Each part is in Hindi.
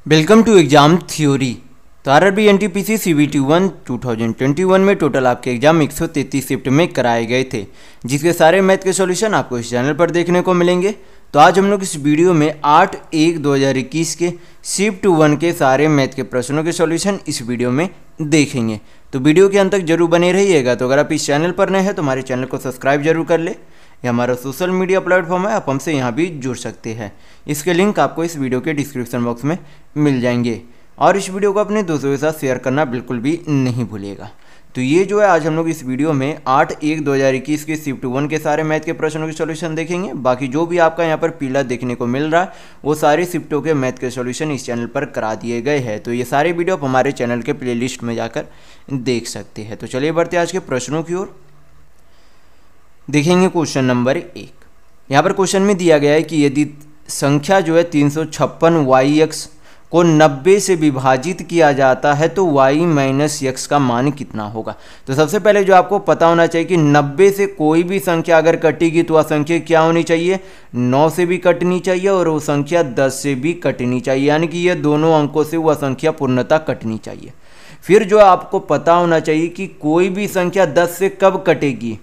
Welcome to exam theory. तो आरआरबी एनटीपीसी सीबीटी 1 2021 में टोटल आपके एग्जाम 133 शिफ्ट में कराए गए थे, जिसके सारे मैथ के सॉल्यूशन आपको इस चैनल पर देखने को मिलेंगे। तो आज हम लोग इस वीडियो में 8/1/2021 के शिफ्ट 1 के सारे मैथ के प्रश्नों के सॉल्यूशन इस वीडियो में देखेंगे। तो वीडियो के अंत तक जरूर बने रहिएगा। तो अगर आप इस चैनल पर नए हैं तो हमारे चैनल को सब्सक्राइब जरूर कर ले। ये हमारा सोशल मीडिया प्लेटफॉर्म है, आप हमसे यहाँ भी जुड़ सकते हैं। इसके लिंक आपको इस वीडियो के डिस्क्रिप्शन बॉक्स में मिल जाएंगे। और इस वीडियो को अपने दोस्तों के साथ शेयर करना बिल्कुल भी नहीं भूलिएगा। तो ये जो है आज हम लोग इस वीडियो में 8/1/2021 के शिफ्ट 1 के सारे मैथ के प्रश्नों के सॉल्यूशन देखेंगे। बाकी जो भी आपका यहाँ पर पीला देखने को मिल रहा है वो सारे शिफ्टों के मैथ के सॉल्यूशन इस चैनल पर करा दिए गए हैं। तो ये सारे वीडियो आप हमारे चैनल के प्लेलिस्ट में जाकर देख सकते हैं। तो चलिए बढ़ते आज के प्रश्नों की ओर। देखेंगे क्वेश्चन नंबर 1। यहाँ पर क्वेश्चन में दिया गया है कि यदि संख्या जो है 356 को 90 से विभाजित किया जाता है तो y - x का मान कितना होगा। तो सबसे पहले जो आपको पता होना चाहिए कि 90 से कोई भी संख्या अगर कटेगी तो वह संख्या क्या होनी चाहिए, 9 से भी कटनी चाहिए और वो संख्या 10 से भी कटनी चाहिए, यानी कि ये दोनों अंकों से वह संख्या पूर्णतः कटनी चाहिए। फिर जो आपको पता होना चाहिए कि कोई भी संख्या 10 से कब कटेगी।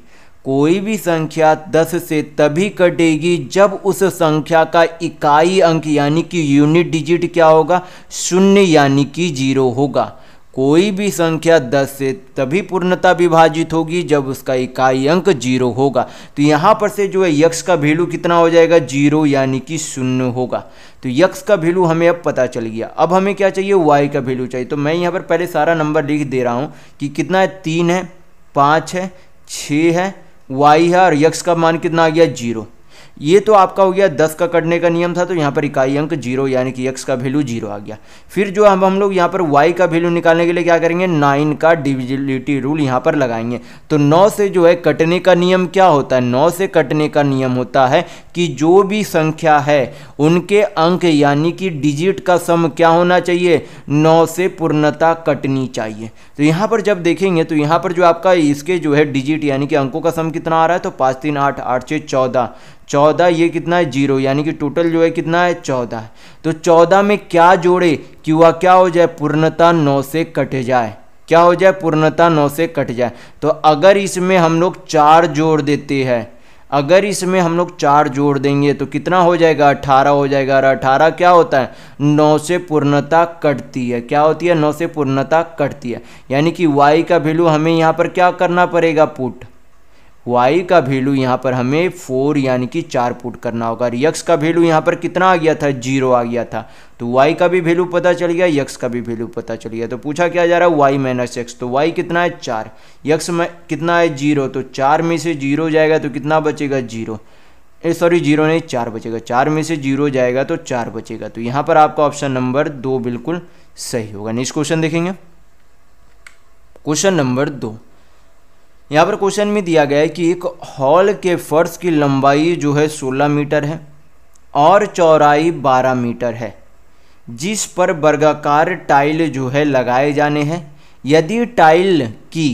कोई भी संख्या 10 से तभी कटेगी जब उस संख्या का इकाई अंक यानी कि यूनिट डिजिट क्या होगा, 0 यानी कि 0 होगा। कोई भी संख्या 10 से तभी पूर्णतः विभाजित होगी जब उसका इकाई अंक 0 होगा। तो यहाँ पर से जो है x का वैल्यू कितना हो जाएगा, 0 यानी कि 0 होगा। तो x का वैल्यू हमें अब पता चल गया। अब हमें क्या चाहिए, y का वैल्यू चाहिए। तो मैं यहाँ पर पहले सारा नंबर लिख दे रहा हूँ कि कितना है, 3 है, 5 है, 6 है, y है और x का मान कितना आ गया, 0। ये तो आपका हो गया 10 का कटने का नियम था, तो यहाँ पर इकाई अंक 0 यानी कि x का वैल्यू 0 आ गया। फिर जो हम लोग यहाँ पर y का वैल्यू निकालने के लिए क्या करेंगे, 9 का डिविजिबिलिटी रूल यहाँ पर लगाएंगे। तो 9 से जो है कटने का नियम क्या होता है, 9 से कटने का नियम होता है कि जो भी संख्या है उनके अंक यानी कि डिजिट का सम क्या होना चाहिए, 9 से पूर्णतः कटनी चाहिए। तो यहाँ पर जब देखेंगे तो यहाँ पर जो आपका इसके जो है डिजिट यानी कि अंकों का सम कितना आ रहा है, तो 5 3 8 8 6 14, ये कितना है, 0, यानी कि टोटल जो है कितना है, 14 है। तो 14 में क्या जोड़े कि वह क्या हो जाए, पूर्णतः 9 से कट जाए। क्या हो जाए, पूर्णतः 9 से कट जाए। तो अगर इसमें हम लोग 4 जोड़ देते हैं, अगर इसमें हम लोग 4 जोड़ देंगे तो कितना हो जाएगा, 18 हो जाएगा। और 18 क्या होता है, 9 से पूर्णतः कटती है। क्या होती है, 9 से पूर्णतः कटती है। यानी कि y का वैल्यू हमें यहाँ पर क्या करना पड़ेगा, पुट। y का वैल्यू यहाँ पर हमें 4 यानी कि 4 पुट करना होगा। और x का वैल्यू यहाँ पर कितना आ गया था, 0 आ गया था। तो y का भी वैल्यू पता चल गया, x का भी वैल्यू पता चल गया। तो पूछा क्या जा रहा है, y - x। तो y कितना है, 4, x में कितना है, 0। तो 4 में से 0 जाएगा तो कितना बचेगा, 0। 0 नहीं, 4 बचेगा। 4 में से 0 जाएगा तो 4 बचेगा। तो यहाँ पर आपका ऑप्शन नंबर 2 बिल्कुल सही होगा। नेक्स्ट क्वेश्चन देखेंगे, क्वेश्चन नंबर 2। यहाँ पर क्वेश्चन में दिया गया है कि एक हॉल के फर्श की लंबाई जो है 16 मीटर है और चौड़ाई 12 मीटर है, जिस पर वर्गाकार टाइल जो है लगाए जाने हैं। यदि टाइल की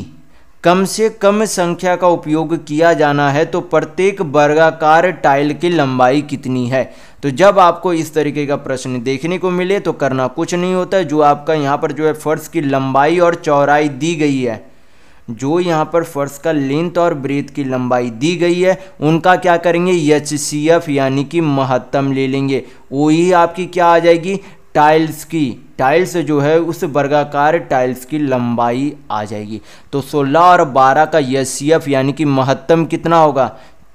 कम से कम संख्या का उपयोग किया जाना है तो प्रत्येक वर्गाकार टाइल की लंबाई कितनी है। तो जब आपको इस तरीके का प्रश्न देखने को मिले तो करना कुछ नहीं होता है। जो आपका यहाँ पर जो है फर्श की लंबाई और चौड़ाई दी गई है, जो यहाँ पर फर्श का लेंथ और ब्रेथ की लंबाई दी गई है, उनका क्या करेंगे, HCF यानी कि महत्तम ले लेंगे। वही आपकी क्या आ जाएगी, टाइल्स की, टाइल्स जो है उस वर्गाकार टाइल्स की लंबाई आ जाएगी। तो 16 और 12 का HCF यानी कि महत्तम कितना होगा,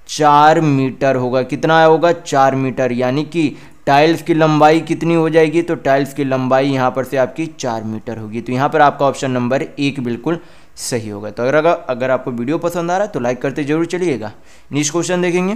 4 मीटर होगा। कितना होगा, 4 मीटर। यानी कि टाइल्स की लंबाई कितनी हो जाएगी, तो टाइल्स की लंबाई यहाँ पर से आपकी 4 मीटर होगी। तो यहाँ पर आपका ऑप्शन नंबर 1 बिल्कुल सही होगा। तो अगर आपको वीडियो पसंद आ रहा है तो लाइक करते जरूर चलिएगा। नेक्स्ट क्वेश्चन देखेंगे,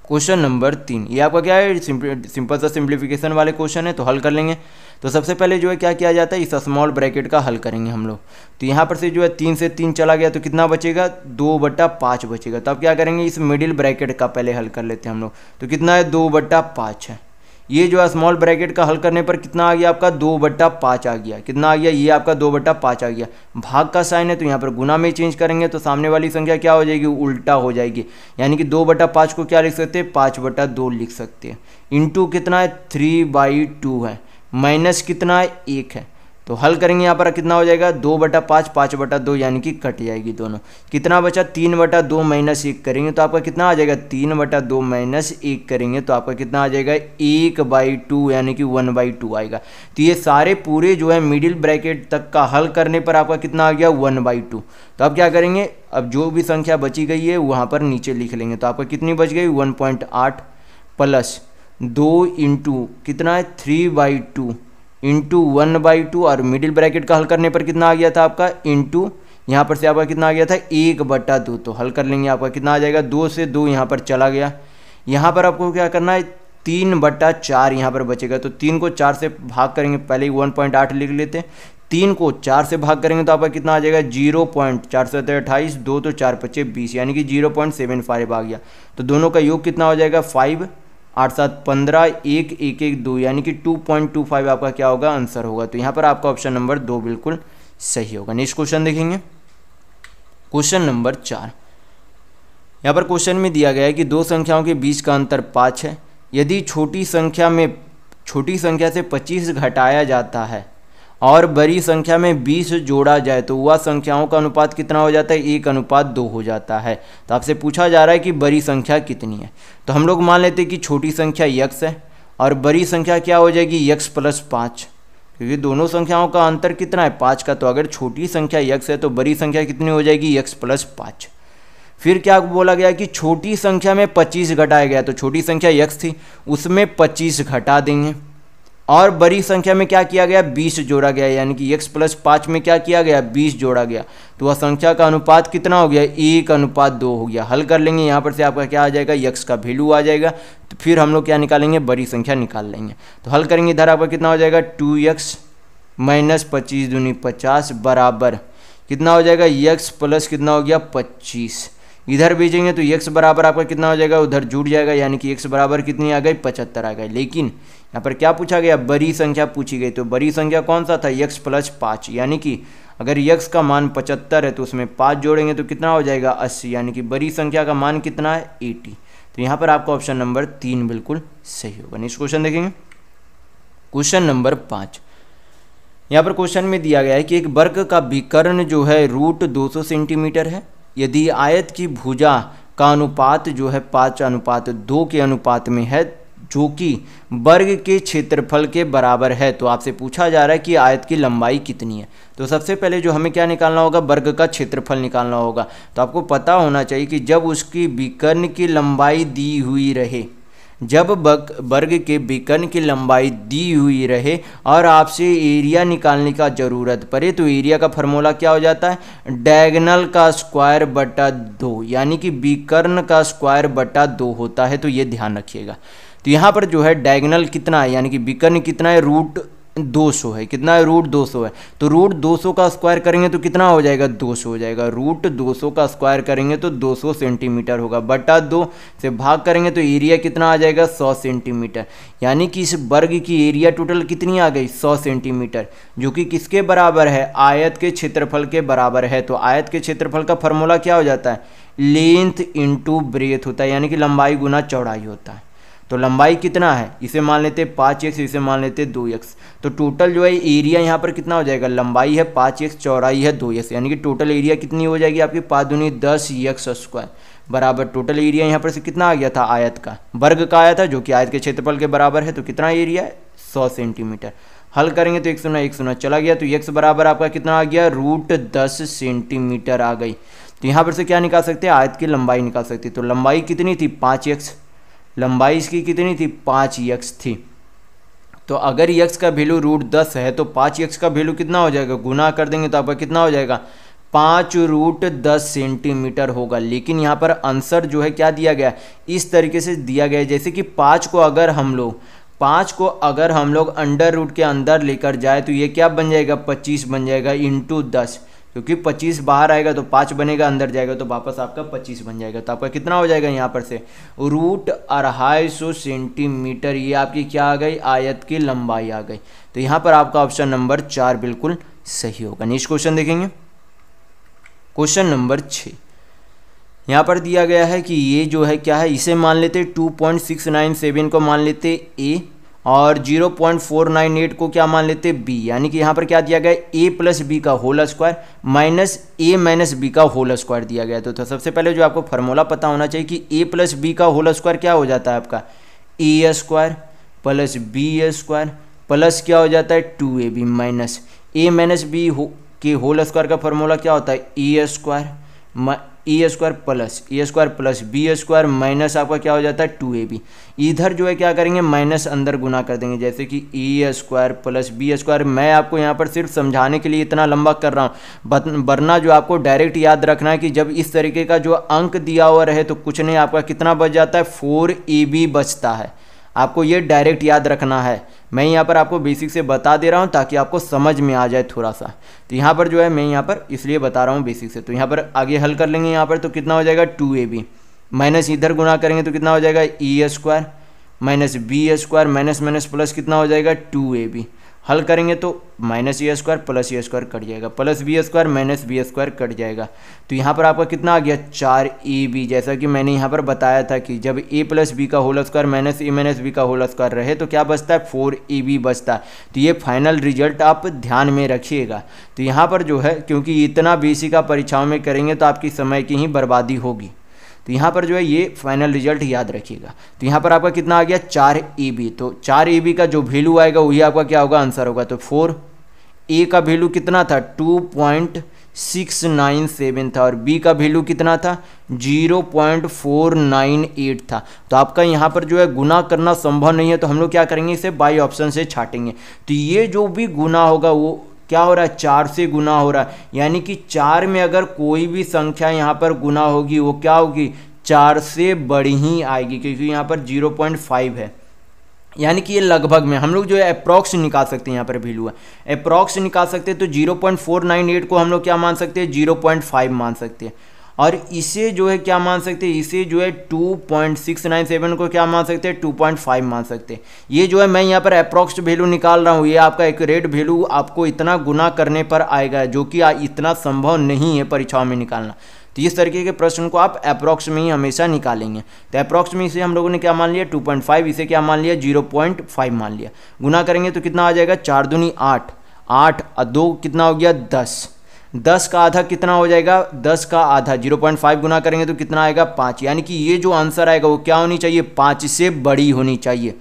क्वेश्चन नंबर 3। ये आपका क्या है, सिंपल सा सिंप्लीफिकेशन वाले क्वेश्चन है, तो हल कर लेंगे। तो सबसे पहले जो है क्या किया जाता है, इस स्मॉल ब्रैकेट का हल करेंगे हम लोग। तो यहाँ पर से जो है 3 से 3 चला गया तो कितना बचेगा, 2/5 बचेगा। तो अब क्या करेंगे, इस मिडिल ब्रैकेट का पहले हल कर लेते हैं हम लोग। तो कितना है, 2/5 है। ये जो है स्मॉल ब्रैकेट का हल करने पर कितना आ गया आपका, 2/5 आ गया। कितना आ गया, ये आपका 2/5 आ गया। भाग का साइन है तो यहाँ पर गुना में चेंज करेंगे तो सामने वाली संख्या क्या हो जाएगी, उल्टा हो जाएगी। यानी कि 2/5 को क्या लिख सकते हैं, 5/2 लिख सकते हैं। इंटू कितना है, 3/2 है। माइनस कितना है 1 है। तो हल करेंगे यहाँ पर कितना हो जाएगा 2/5, 5/2 यानी कि कट जाएगी दोनों। कितना बचा 3/2 माइनस 1 करेंगे तो आपका कितना आ जाएगा 3/2 माइनस 1 करेंगे तो आपका कितना आ जाएगा 1/2 यानी कि 1/2 आएगा। तो ये सारे पूरे जो है मिडिल ब्रैकेट तक का हल करने पर आपका कितना आ गया 1/2। तो अब क्या करेंगे, अब जो भी संख्या बची गई है वहाँ पर नीचे लिख लेंगे। तो आपका कितनी बच गई 1.8 प्लस 2 इंटू कितना है 3/2 इंटू 1/2 और मिडिल ब्रैकेट का हल करने पर कितना आ गया था आपका इंटू यहाँ पर से आपका कितना आ गया था 1/2। तो हल कर लेंगे आपका कितना आ जाएगा 2 से 2 यहाँ पर चला गया। यहाँ पर आपको क्या करना है 3/4 यहाँ पर बचेगा। तो 3 को 4 से भाग करेंगे, पहले ही 1.8 लिख लेते हैं। 3 को 4 से भाग करेंगे तो आपका कितना आ जाएगा 0.4 से 28, 2 तो 4 25 20 यानी कि 0.75 आ गया। तो दोनों का योग कितना हो जाएगा 5, 8 7 15, 1 1 1 2 यानी कि 2.25 आपका क्या होगा आंसर होगा। तो यहाँ पर आपका ऑप्शन नंबर 2 बिल्कुल सही होगा। नेक्स्ट क्वेश्चन देखेंगे, क्वेश्चन नंबर 4। यहाँ पर क्वेश्चन में दिया गया है कि दो संख्याओं के बीच का अंतर 5 है। यदि छोटी संख्या से 25 घटाया जाता है और बड़ी संख्या में 20 जोड़ा जाए तो वह संख्याओं का अनुपात कितना हो जाता है 1/2 हो जाता है। तो आपसे पूछा जा रहा है कि बड़ी संख्या कितनी है। तो हम लोग मान लेते हैं कि छोटी संख्या x है और बड़ी संख्या क्या हो जाएगी x + 5, क्योंकि दोनों संख्याओं का अंतर कितना है 5 का। तो अगर छोटी संख्या x है तो बड़ी संख्या कितनी हो जाएगी x + 5। फिर क्या बोला गया कि छोटी संख्या में 25 घटाया गया, तो छोटी संख्या x थी उसमें 25 घटा देंगे और बड़ी संख्या में क्या किया गया 20 जोड़ा गया, यानी कि x + 5 में क्या किया गया 20 जोड़ा गया। तो वह संख्या का अनुपात कितना हो गया 1/2 हो गया। हल कर लेंगे, यहाँ पर से आपका क्या आ जाएगा x का वैल्यू आ जाएगा। तो फिर हम लोग क्या निकालेंगे बड़ी संख्या निकाल लेंगे। तो हल करेंगे, इधर आपका कितना हो जाएगा 2x - 25 दूनी 50 बराबर कितना हो जाएगा x प्लस कितना हो गया 25। इधर भेजेंगे तो x बराबर आपका कितना हो जाएगा उधर जुड़ जाएगा, यानी कि x बराबर कितनी आ गई 75 आ गई। लेकिन यहाँ पर क्या पूछा गया बड़ी संख्या पूछी गई। तो बड़ी संख्या कौन सा था x + 5, यानी कि अगर x का मान 75 है तो उसमें 5 जोड़ेंगे तो कितना हो जाएगा 80, यानी कि बड़ी संख्या का मान कितना है 80। तो यहाँ पर आपका ऑप्शन नंबर 3 बिल्कुल सही होगा। नेक्स्ट क्वेश्चन देखेंगे, क्वेश्चन नंबर 5। यहाँ पर क्वेश्चन में दिया गया है कि एक वर्ग का विकर्ण जो है √200 सेंटीमीटर है। यदि आयत की भुजा का अनुपात जो है 5:2 के अनुपात में है जो कि वर्ग के क्षेत्रफल के बराबर है, तो आपसे पूछा जा रहा है कि आयत की लंबाई कितनी है। तो सबसे पहले जो हमें क्या निकालना होगा वर्ग का क्षेत्रफल निकालना होगा। तो आपको पता होना चाहिए कि जब उसकी विकर्ण की लंबाई दी हुई रहे, जब वर्ग के विकर्ण की लंबाई दी हुई रहे और आपसे एरिया निकालने का ज़रूरत पड़े तो एरिया का फार्मूला क्या हो जाता है डायगोनल का स्क्वायर बटा 2, यानी कि विकर्ण का स्क्वायर बटा 2 होता है। तो ये ध्यान रखिएगा। तो यहाँ पर जो है डायगोनल कितना है, यानी कि विकर्ण कितना है √200 है। कितना है √200 है। तो √200 का स्क्वायर करेंगे तो कितना हो जाएगा 200 हो जाएगा। √200 का स्क्वायर करेंगे तो 200 सेंटीमीटर होगा, बटा 2 से भाग करेंगे तो एरिया कितना आ जाएगा 100 सेंटीमीटर, यानी कि इस वर्ग की एरिया टोटल कितनी आ गई 100 सेंटीमीटर, जो कि किसके बराबर है आयत के क्षेत्रफल के बराबर है। तो आयत के क्षेत्रफल का फॉर्मूला क्या हो जाता है लेंथ इंटू ब्रेथ होता है, यानी कि लंबाई गुना चौड़ाई होता है। तो लंबाई कितना है इसे मान लेते 5x, इसे मान लेते 2x। तो टोटल जो है एरिया यहाँ पर कितना हो जाएगा लंबाई है 5x, चौड़ाई है 2x, यानी कि टोटल एरिया कितनी हो जाएगी आपकी 5 दूनी 10x² बराबर टोटल एरिया यहाँ पर से कितना आ गया था आयत का वर्ग का आया था जो कि आयत के क्षेत्रफल के बराबर है। तो कितना एरिया है 100 सेंटीमीटर। हल करेंगे तो 1 चला गया तो x बराबर आपका कितना आ गया √10 सेंटीमीटर आ गई। तो यहाँ पर से क्या निकाल सकते हैं आयत की लंबाई निकाल सकते। तो लंबाई कितनी थी 5x, लंबाई इसकी कितनी थी 5x थी। तो अगर x का वैल्यू √10 है तो 5x का वैल्यू कितना हो जाएगा गुना कर देंगे तो आपका कितना हो जाएगा 5√10 सेंटीमीटर होगा। लेकिन यहाँ पर आंसर जो है क्या दिया गया इस तरीके से दिया गया है जैसे कि 5 को अगर हम लोग अंडर रूट के अंदर लेकर जाए तो ये क्या बन जाएगा 25 बन जाएगा इंटू 10, क्योंकि 25 बाहर आएगा तो 5 बनेगा अंदर जाएगा तो वापस आपका 25 बन जाएगा। तो आपका कितना हो जाएगा यहाँ पर से √250 सेंटीमीटर, ये आपकी क्या आ गई आयत की लंबाई आ गई। तो यहाँ पर आपका ऑप्शन नंबर 4 बिल्कुल सही होगा। नेक्स्ट क्वेश्चन देखेंगे, क्वेश्चन नंबर 6। यहाँ पर दिया गया है कि ये जो है क्या है इसे मान लेते 2.697 को मान लेते a और 0.498 को क्या मान लेते हैं बी, यानी कि यहाँ पर क्या दिया गया है ए प्लस बी का whole square minus A minus B का होल स्क्वायर दिया गया है। तो सबसे पहले जो आपको फार्मूला पता होना चाहिए कि ए प्लस बी का होल स्क्वायर क्या हो जाता है आपका A square plus B square plus क्या हो जाता है 2ab minus A minus B के होल स्क्वायर का फार्मूला क्या होता है A square plus B square minus आपका क्या हो जाता है 2ab। इधर जो है क्या करेंगे माइनस अंदर गुना कर देंगे, जैसे कि ए स्क्वायर प्लस बी स्क्वायर। मैं आपको यहाँ पर सिर्फ समझाने के लिए इतना लंबा कर रहा हूँ, वरना जो आपको डायरेक्ट याद रखना है कि जब इस तरीके का जो अंक दिया हुआ रहे तो कुछ नहीं, आपका कितना बच जाता है 4ab बचता है। आपको ये डायरेक्ट याद रखना है। मैं यहाँ पर आपको बेसिक से बता दे रहा हूँ ताकि आपको समझ में आ जाए थोड़ा सा। तो यहाँ पर जो है मैं यहाँ पर इसलिए बता रहा हूँ बेसिक से। तो यहाँ पर आगे हल कर लेंगे, यहाँ पर तो कितना हो जाएगा 2ab माइनस इधर गुना करेंगे तो कितना हो जाएगा a square minus b square minus minus plus कितना हो जाएगा 2ab। हल करेंगे तो minus a square plus a square cut जाएगा plus B square minus b square cut जाएगा। तो यहाँ पर आपका कितना आ गया 4ab। जैसा कि मैंने यहाँ पर बताया था कि जब ए प्लस बी का whole square minus A minus B का होल स्क्वायर रहे तो क्या बचता है 4ab बचता है। तो ये फाइनल रिजल्ट आप ध्यान में रखिएगा। तो यहाँ पर जो है क्योंकि इतना बेसिक आप परीक्षाओं में करेंगे तो आपकी समय की ही बर्बादी होगी। तो यहाँ पर जो है ये फाइनल रिजल्ट याद रखिएगा। तो यहाँ पर आपका कितना आ गया 4ab। तो 4ab का जो वैल्यू आएगा वही आपका क्या होगा आंसर होगा। तो 4a का वैल्यू कितना था 2.697 था और b का वैल्यू कितना था 0.498 था। तो आपका यहाँ पर जो है गुना करना संभव नहीं है, तो हम लोग क्या करेंगे इसे बाई ऑप्शन से छाटेंगे। तो ये जो भी गुना होगा वो क्या हो रहा है 4 से गुना हो रहा है, यानी कि 4 में अगर कोई भी संख्या यहाँ पर गुना होगी वो क्या होगी 4 से बड़ी ही आएगी, क्योंकि यहाँ पर 0.5 है। यानी कि ये लगभग में हम लोग जो है अप्रॉक्स निकाल सकते हैं, यहाँ पर वैल्यू है अप्रॉक्स निकाल सकते हैं। तो 0.498 को हम लोग क्या मान सकते हैं 0.5 मान सकते हैं, और इसे जो है क्या मान सकते हैं इसे जो है 2.697 को क्या मान सकते हैं 2.5 मान सकते हैं। ये जो है मैं यहाँ पर अप्रॉक्स वैल्यू निकाल रहा हूँ, ये आपका एक्यूरेट वैल्यू आपको इतना गुना करने पर आएगा जो कि इतना संभव नहीं है परीक्षाओं में निकालना। तो इस तरीके के प्रश्न को आप अप्रॉक्स में ही हमेशा निकालेंगे। तो अप्रॉक्स में इसे हम लोगों ने क्या मान लिया 2.5, इसे क्या मान लिया 0.5 मान लिया। गुना करेंगे तो कितना आ जाएगा 4 दूनी 8, 8 और 2 कितना हो गया 10, 10 का आधा कितना हो जाएगा 10 का आधा 0.5 गुना करेंगे तो कितना आएगा 5। यानी कि ये जो आंसर आएगा वो क्या होनी चाहिए 5 से बड़ी होनी चाहिए।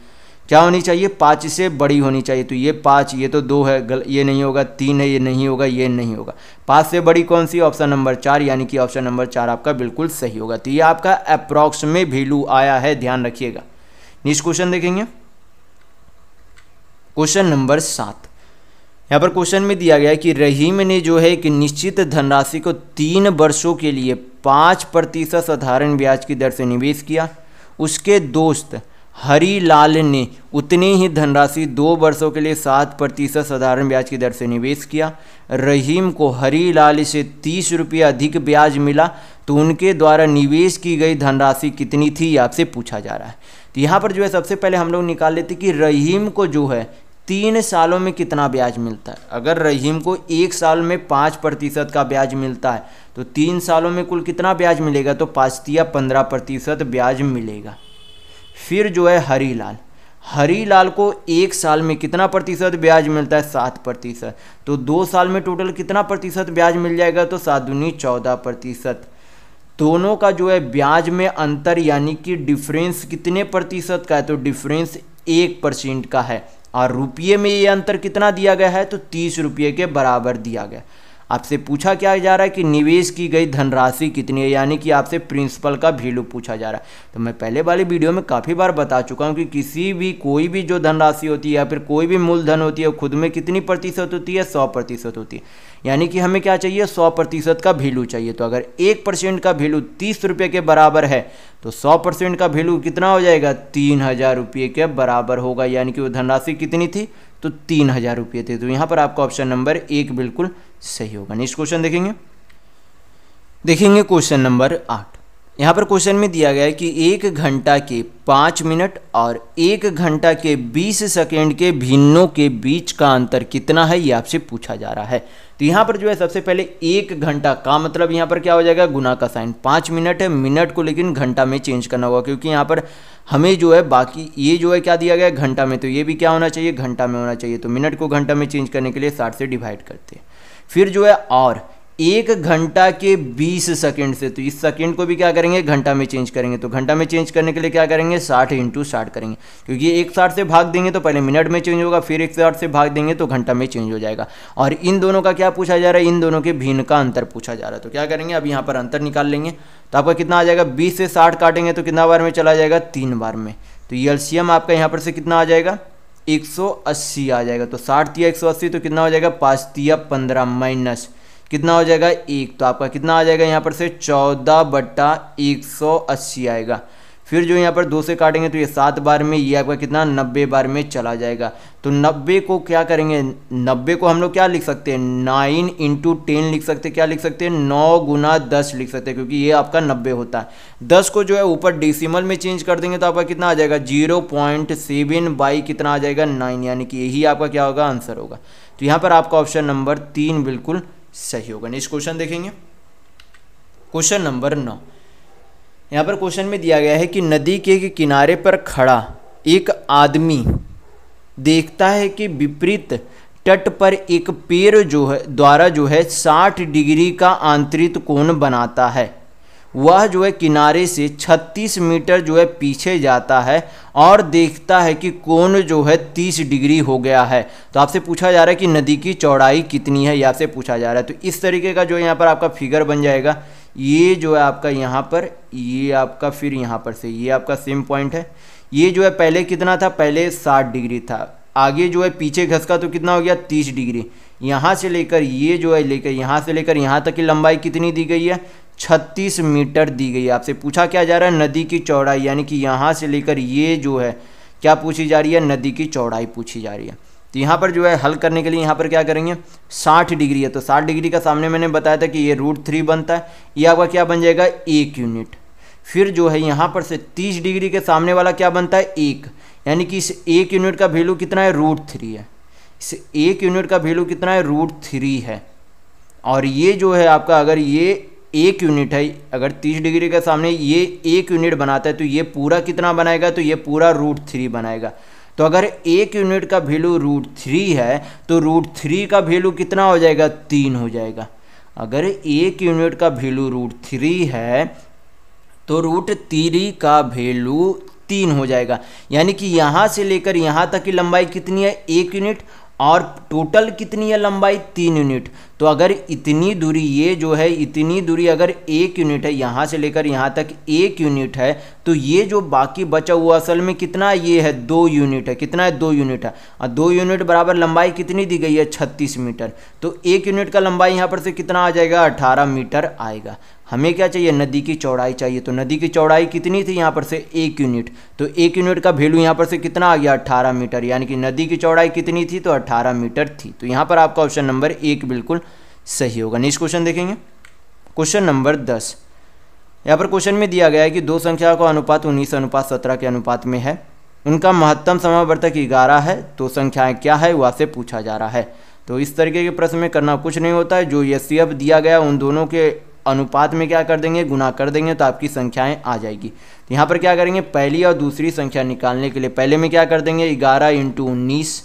क्या होनी चाहिए 5 से बड़ी होनी चाहिए। तो ये 5 ये तो 2 है, ये नहीं होगा, 3 है ये नहीं होगा, ये नहीं होगा। 5 से बड़ी कौन सी ऑप्शन नंबर 4, यानी कि ऑप्शन नंबर 4 आपका बिल्कुल सही होगा। तो ये आपका अप्रॉक्स में वैल्यू आया है, ध्यान रखिएगा। नेक्स्ट क्वेश्चन देखेंगे, क्वेश्चन नंबर 7। यहाँ पर क्वेश्चन में दिया गया है कि रहीम ने जो है कि निश्चित धनराशि को 3 वर्षों के लिए 5% साधारण ब्याज की दर से निवेश किया। उसके दोस्त हरीलाल ने उतनी ही धनराशि 2 वर्षों के लिए 7% साधारण ब्याज की दर से निवेश किया। रहीम को हरीलाल से 30 रुपये अधिक ब्याज मिला, तो उनके द्वारा निवेश की गई धनराशि कितनी थी आपसे पूछा जा रहा है। तो यहाँ पर जो है सबसे पहले हम लोग निकाल लेते कि रहीम को जो है 3 सालों में कितना ब्याज मिलता है। अगर रहीम को 1 साल में 5% का ब्याज मिलता है तो 3 सालों में कुल कितना ब्याज मिलेगा, तो 5 या 15% ब्याज मिलेगा। फिर जो है हरीलाल को 1 साल में कितना प्रतिशत ब्याज मिलता है 7%, तो 2 साल में टोटल कितना प्रतिशत ब्याज मिल जाएगा, तो 7 दूनी 14%। दोनों का जो है ब्याज में अंतर यानी कि डिफरेंस कितने प्रतिशत का है, तो डिफरेंस 1% का है। और रुपये में ये अंतर कितना दिया गया है, तो 30 रुपये के बराबर दिया गया। आपसे पूछा क्या जा रहा है कि निवेश की गई धनराशि कितनी है, यानी कि आपसे प्रिंसिपल का वैल्यू पूछा जा रहा है। तो मैं पहले वाली वीडियो में काफ़ी बार बता चुका हूँ कि कोई भी जो धनराशि होती है या फिर कोई भी मूलधन होती है वो खुद में कितनी प्रतिशत होती है 100% होती है। यानी कि हमें क्या चाहिए 100% का वैल्यू चाहिए। तो अगर 1% का वैल्यू 30 रुपये के बराबर है तो 100% का वैल्यू कितना हो जाएगा 3000 रुपये के बराबर होगा। यानी कि वो धनराशि कितनी थी, तो 3000 रुपये थे। तो यहाँ पर आपका ऑप्शन नंबर 1 बिल्कुल सही होगा। नेक्स्ट क्वेश्चन देखेंगे क्वेश्चन नंबर 8। यहाँ पर क्वेश्चन में दिया गया है कि 1 घंटा के 5 मिनट और 1 घंटा के 20 सेकेंड के भिन्नों के बीच का अंतर कितना है, ये आपसे पूछा जा रहा है। तो यहाँ पर जो है सबसे पहले 1 घंटा का मतलब यहाँ पर क्या हो जाएगा, गुना का साइन। 5 मिनट है, मिनट को लेकिन घंटा में चेंज करना होगा, क्योंकि यहाँ पर हमें जो है बाकी ये जो है क्या दिया गया है, घंटा में, तो ये भी क्या होना चाहिए, घंटा में होना चाहिए। तो मिनट को घंटा में चेंज करने के लिए 60 से डिवाइड करते हैं। फिर जो है और 1 घंटा के 20 सेकेंड से, तो इस सेकेंड को भी क्या करेंगे, घंटा में चेंज करेंगे। तो घंटा में चेंज करने के लिए क्या करेंगे, 60 × 60 करेंगे, क्योंकि 160 से भाग देंगे तो पहले मिनट में चेंज होगा, फिर 160 से भाग देंगे तो घंटा में चेंज हो जाएगा। और इन दोनों का क्या पूछा जा रहा है, इन दोनों के भिन्न का अंतर पूछा जा रहा है। तो क्या करेंगे, अब यहाँ पर अंतर निकाल लेंगे। तो आपका कितना आ जाएगा, 20 से 60 काटेंगे तो कितना बार में चला जाएगा, 3 बार में। तो ये एलसीएम आपका यहाँ पर से कितना आ जाएगा, 180 आ जाएगा। तो 60 तिया 180, तो कितना हो जाएगा, 5 तिया 15 माइनस कितना हो जाएगा, 1। तो आपका कितना आ जाएगा यहाँ पर से 14/180 आएगा। फिर जो यहाँ पर 2 से काटेंगे तो ये 7 बार में, ये आपका कितना 90 बार में चला जाएगा। तो 90 को क्या करेंगे, 90 को हम लोग क्या लिख सकते हैं, 9 × 10 लिख सकते हैं। क्या लिख सकते हैं, 9 × 10 लिख सकते हैं, क्योंकि ये आपका 90 होता है। 10 को जो है ऊपर डेसिमल में चेंज कर देंगे तो आपका कितना आ जाएगा, 0.7 कितना आ जाएगा, 9, यानी कि यही आपका क्या होगा, आंसर होगा। तो यहाँ पर आपका ऑप्शन नंबर 3 बिल्कुल सही होगा। नेक्स्ट क्वेश्चन देखेंगे, क्वेश्चन नंबर 9। यहाँ पर क्वेश्चन में दिया गया है कि नदी के किनारे पर खड़ा एक आदमी देखता है कि विपरीत तट पर एक पेड़ जो है द्वारा जो है 60 डिग्री का आंतरिक कोण बनाता है। वह जो है किनारे से 36 मीटर जो है पीछे जाता है और देखता है कि कोण जो है 30 डिग्री हो गया है। तो आपसे पूछा जा रहा है कि नदी की चौड़ाई कितनी है, ये आपसे पूछा जा रहा है। तो इस तरीके का जो यहाँ पर आपका फिगर बन जाएगा। ये जो है आपका यहाँ पर, ये आपका फिर यहाँ पर से ये आपका सेम पॉइंट है। ये जो है पहले कितना था, पहले 60 डिग्री था, आगे जो है पीछे घसका तो कितना हो गया, 30 डिग्री। यहाँ से लेकर ये जो है लेकर यहाँ से लेकर यहाँ तक की लंबाई कितनी दी गई है, 36 मीटर दी गई है। आपसे पूछा क्या जा रहा है, नदी की चौड़ाई, यानी कि यहाँ से लेकर ये जो है क्या पूछी जा रही है, नदी की चौड़ाई पूछी जा रही है। तो यहाँ पर जो है हल करने के लिए यहाँ पर क्या करेंगे, 60 डिग्री है तो 60 डिग्री का सामने मैंने बताया था कि ये √3 बनता है, ये आपका क्या बन जाएगा, 1 यूनिट। फिर जो है यहाँ पर से 30 डिग्री के सामने वाला क्या बनता है, 1, यानी कि इस 1 यूनिट का वैल्यू कितना है, √3 है। इस 1 यूनिट का वैल्यू कितना है, √3 है। और ये जो है आपका, अगर ये 1 यूनिट है, अगर 30 डिग्री के सामने ये 1 यूनिट बनाता है तो ये पूरा कितना बनाएगा, तो ये पूरा √3 बनाएगा। तो अगर 1 यूनिट का वैल्यू √3 है तो √3 का वैल्यू कितना हो जाएगा, 3 हो जाएगा। अगर 1 यूनिट का वैल्यू √3 है तो √3 का वैल्यू 3 हो जाएगा, यानी कि यहाँ से लेकर यहाँ तक की लंबाई कितनी है, 1 यूनिट, और टोटल कितनी है लंबाई, 3 यूनिट। तो अगर इतनी दूरी, ये जो है इतनी दूरी अगर 1 यूनिट है, यहाँ से लेकर यहाँ तक 1 यूनिट है, तो ये जो बाकी बचा हुआ असल में कितना, ये है 2 यूनिट है। कितना है, 2 यूनिट है। और 2 यूनिट बराबर लंबाई कितनी दी गई है, 36 मीटर। तो 1 यूनिट का लंबाई यहाँ पर से कितना आ जाएगा, 18 मीटर आएगा। हमें क्या चाहिए, नदी की चौड़ाई चाहिए। तो नदी की चौड़ाई कितनी थी यहाँ पर से, 1 यूनिट। तो 1 यूनिट का वैल्यू यहाँ पर से कितना आ गया, 18 मीटर, यानी कि नदी की चौड़ाई कितनी थी, तो 18 मीटर थी। तो यहाँ पर आपका ऑप्शन नंबर 1 बिल्कुल सही होगा। नेक्स्ट क्वेश्चन देखेंगे, क्वेश्चन नंबर 10। यहाँ पर क्वेश्चन में दिया गया है कि दो संख्या का अनुपात 19:17 के अनुपात में है, उनका महत्तम समावर्तक 11 है, तो संख्याएं क्या है वह से पूछा जा रहा है। तो इस तरीके के प्रश्न में करना कुछ नहीं होता है, जो एचसीएफ दिया गया उन दोनों के अनुपात में क्या कर देंगे, गुना कर देंगे, तो आपकी संख्याएं आ जाएगी। तो यहाँ पर क्या करेंगे, पहली और दूसरी संख्या निकालने के लिए पहले में क्या कर देंगे, 11 × 19,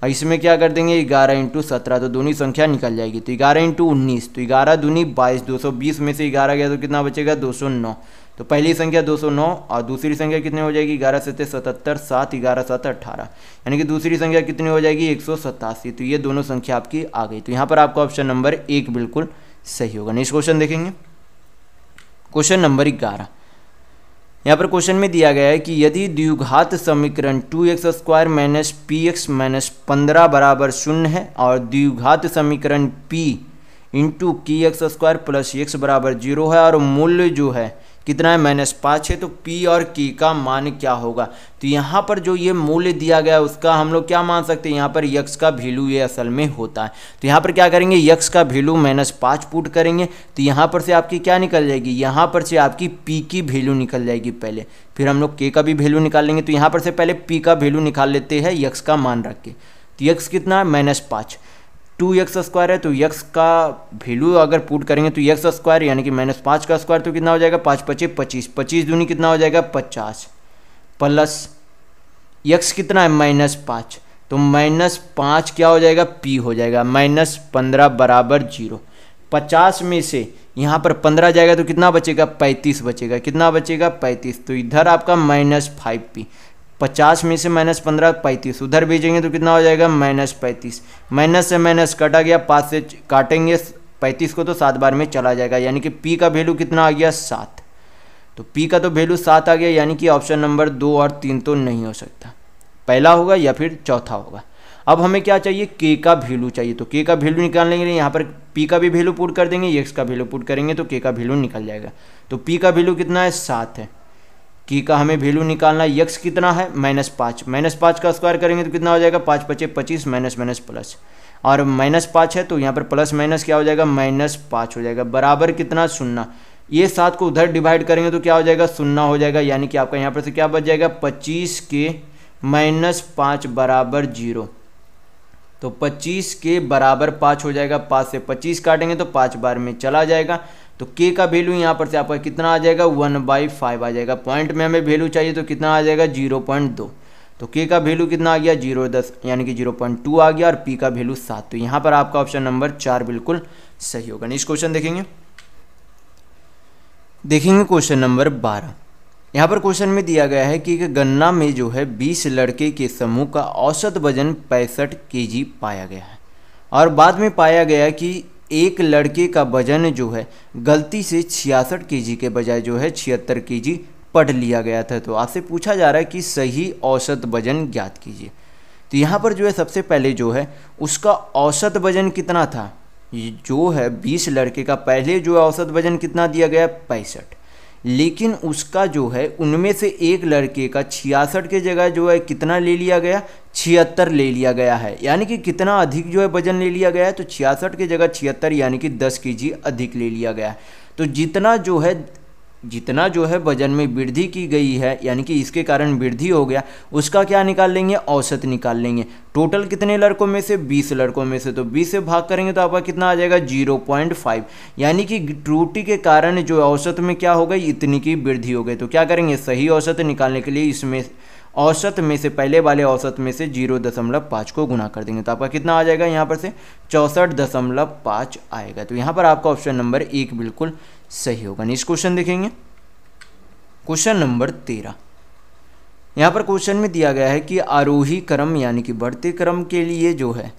और इसमें क्या कर देंगे 11 × 17, तो दोनों संख्या निकल जाएगी। तो 11 × 19, तो 11 दूनी 22, 220 में से 11 गया तो कितना बचेगा, 209। तो पहली संख्या 209 और दूसरी संख्या कितनी हो जाएगी, 11 × 7 = 77, 7 11 7 18, यानी कि दूसरी संख्या कितनी हो जाएगी, 187। तो ये दोनों संख्या आपकी आ गई। तो यहाँ पर आपका ऑप्शन नंबर 1 बिल्कुल सही होगा। नेक्स्ट क्वेश्चन देखेंगे, क्वेश्चन नंबर 11। यहाँ पर क्वेश्चन में दिया गया है कि यदि द्विघात समीकरण 2x² - px - 15 बराबर 0 है और द्विघात समीकरण p × kx² + x बराबर 0 है और मूल्य जो है कितना है -5 है, तो P और K का मान क्या होगा। तो यहाँ पर जो ये मूल्य दिया गया है उसका हम लोग क्या मान सकते हैं, यहाँ पर यक्स का वैल्यू ये असल में होता है। तो यहाँ पर क्या करेंगे, यक्स का वैल्यू -5 पुट करेंगे, तो यहाँ पर से आपकी क्या निकल जाएगी, यहाँ पर से आपकी P की वैल्यू निकल जाएगी पहले, फिर हम लोग K का भी वैल्यू निकाल लेंगे। तो यहाँ पर से पहले P का वैल्यू निकाल लेते हैं यक्स का मान रख के। तो यक्स कितना है -5, 2x² है, तो यक्स का वैल्यू अगर पुट करेंगे तो x² यानी कि -5 का स्क्वायर, तो कितना हो जाएगा 5 × 5 = 25, 25 दूनी कितना हो जाएगा 50, प्लस यक्स कितना है -5, तो -5 क्या हो जाएगा P हो जाएगा, -15 बराबर 0। 50 में से यहाँ पर 15 जाएगा तो कितना बचेगा 35 बचेगा, कितना बचेगा 35, तो इधर आपका -5P, 50 में से -15 35, उधर भेजेंगे तो कितना हो जाएगा -35, माइनस से माइनस कटा गया, 5 से काटेंगे 35 को तो 7 बार में चला जाएगा, यानी कि P का वैल्यू कितना आ गया 7। तो P का तो वैल्यू 7 आ गया, यानी कि ऑप्शन नंबर 2 और 3 तो नहीं हो सकता, पहला होगा या फिर चौथा होगा। अब हमें क्या चाहिए, K का वैल्यू चाहिए, तो K का वैल्यू निकालने के लिए यहाँ पर P का भी वैल्यू पुट कर देंगे, x का वैल्यू पुट करेंगे तो K का वैल्यू निकल जाएगा। तो P का वैल्यू कितना है 7 है, K का हमें वैल्यू निकालना है, x कितना है -5, -5 का स्क्वायर करेंगे तो कितना हो जाएगा 5 × 5 = 25, माइनस माइनस प्लस, और -5 है तो यहाँ पर प्लस माइनस क्या हो जाएगा -5 हो जाएगा, बराबर कितना 0। ये 7 को उधर डिवाइड करेंगे तो क्या हो जाएगा 0 हो जाएगा, यानी कि आपका यहाँ पर से क्या बच जाएगा 25 के -5 बराबर 0। तो 25 के बराबर 5 हो जाएगा, 5 से 25 काटेंगे तो 5 बार में चला जाएगा। तो K का वैल्यू यहाँ पर से आपका कितना आ जाएगा 1/5 आ जाएगा, पॉइंट में हमें वैल्यू चाहिए तो कितना आ जाएगा 0.2। तो K का वैल्यू कितना आ गया 0.10 यानी कि 0.2 आ गया, और P का वैल्यू 7। तो यहाँ पर आपका ऑप्शन नंबर 4 बिल्कुल सही होगा। नेक्स्ट क्वेश्चन देखेंगे क्वेश्चन नंबर 12। यहाँ पर क्वेश्चन में दिया गया है कि एक गन्ना में जो है 20 लड़के के समूह का औसत वजन 65 kg पाया गया है, और बाद में पाया गया कि एक लड़के का वजन जो है गलती से 66 kg के बजाय जो है 76 kg पढ़ लिया गया था। तो आपसे पूछा जा रहा है कि सही औसत वजन ज्ञात कीजिए। तो यहाँ पर जो है सबसे पहले जो है उसका औसत वजन कितना था, ये जो है 20 लड़के का पहले जो है औसत वजन कितना दिया गया 65, लेकिन उसका जो है उनमें से एक लड़के का 66 के जगह जो है कितना ले लिया गया 76 ले लिया गया है, यानी कि कितना अधिक जो है वजन ले लिया गया है, तो 66 के जगह 76 यानी कि 10 kg अधिक ले लिया गया है। तो जितना जो है वजन में वृद्धि की गई है, यानी कि इसके कारण वृद्धि हो गया, उसका क्या निकाल लेंगे औसत निकाल लेंगे। टोटल कितने लड़कों में से 20 लड़कों में से, तो 20 से भाग करेंगे तो आपका कितना आ जाएगा 0.5, यानी कि त्रुटि के कारण जो औसत में क्या हो गई इतनी की वृद्धि हो गई। तो क्या करेंगे सही औसत निकालने के लिए इसमें औसत में से पहले वाले औसत में से 0.5 को गुना कर देंगे, तो आपका कितना आ जाएगा यहाँ पर से 64.5 आएगा। तो यहाँ पर आपका ऑप्शन नंबर 1 बिल्कुल सही होगा। नेक्स्ट क्वेश्चन देखेंगे क्वेश्चन नंबर 13। यहाँ पर क्वेश्चन में दिया गया है कि आरोही क्रम यानी कि बढ़ते क्रम के लिए जो है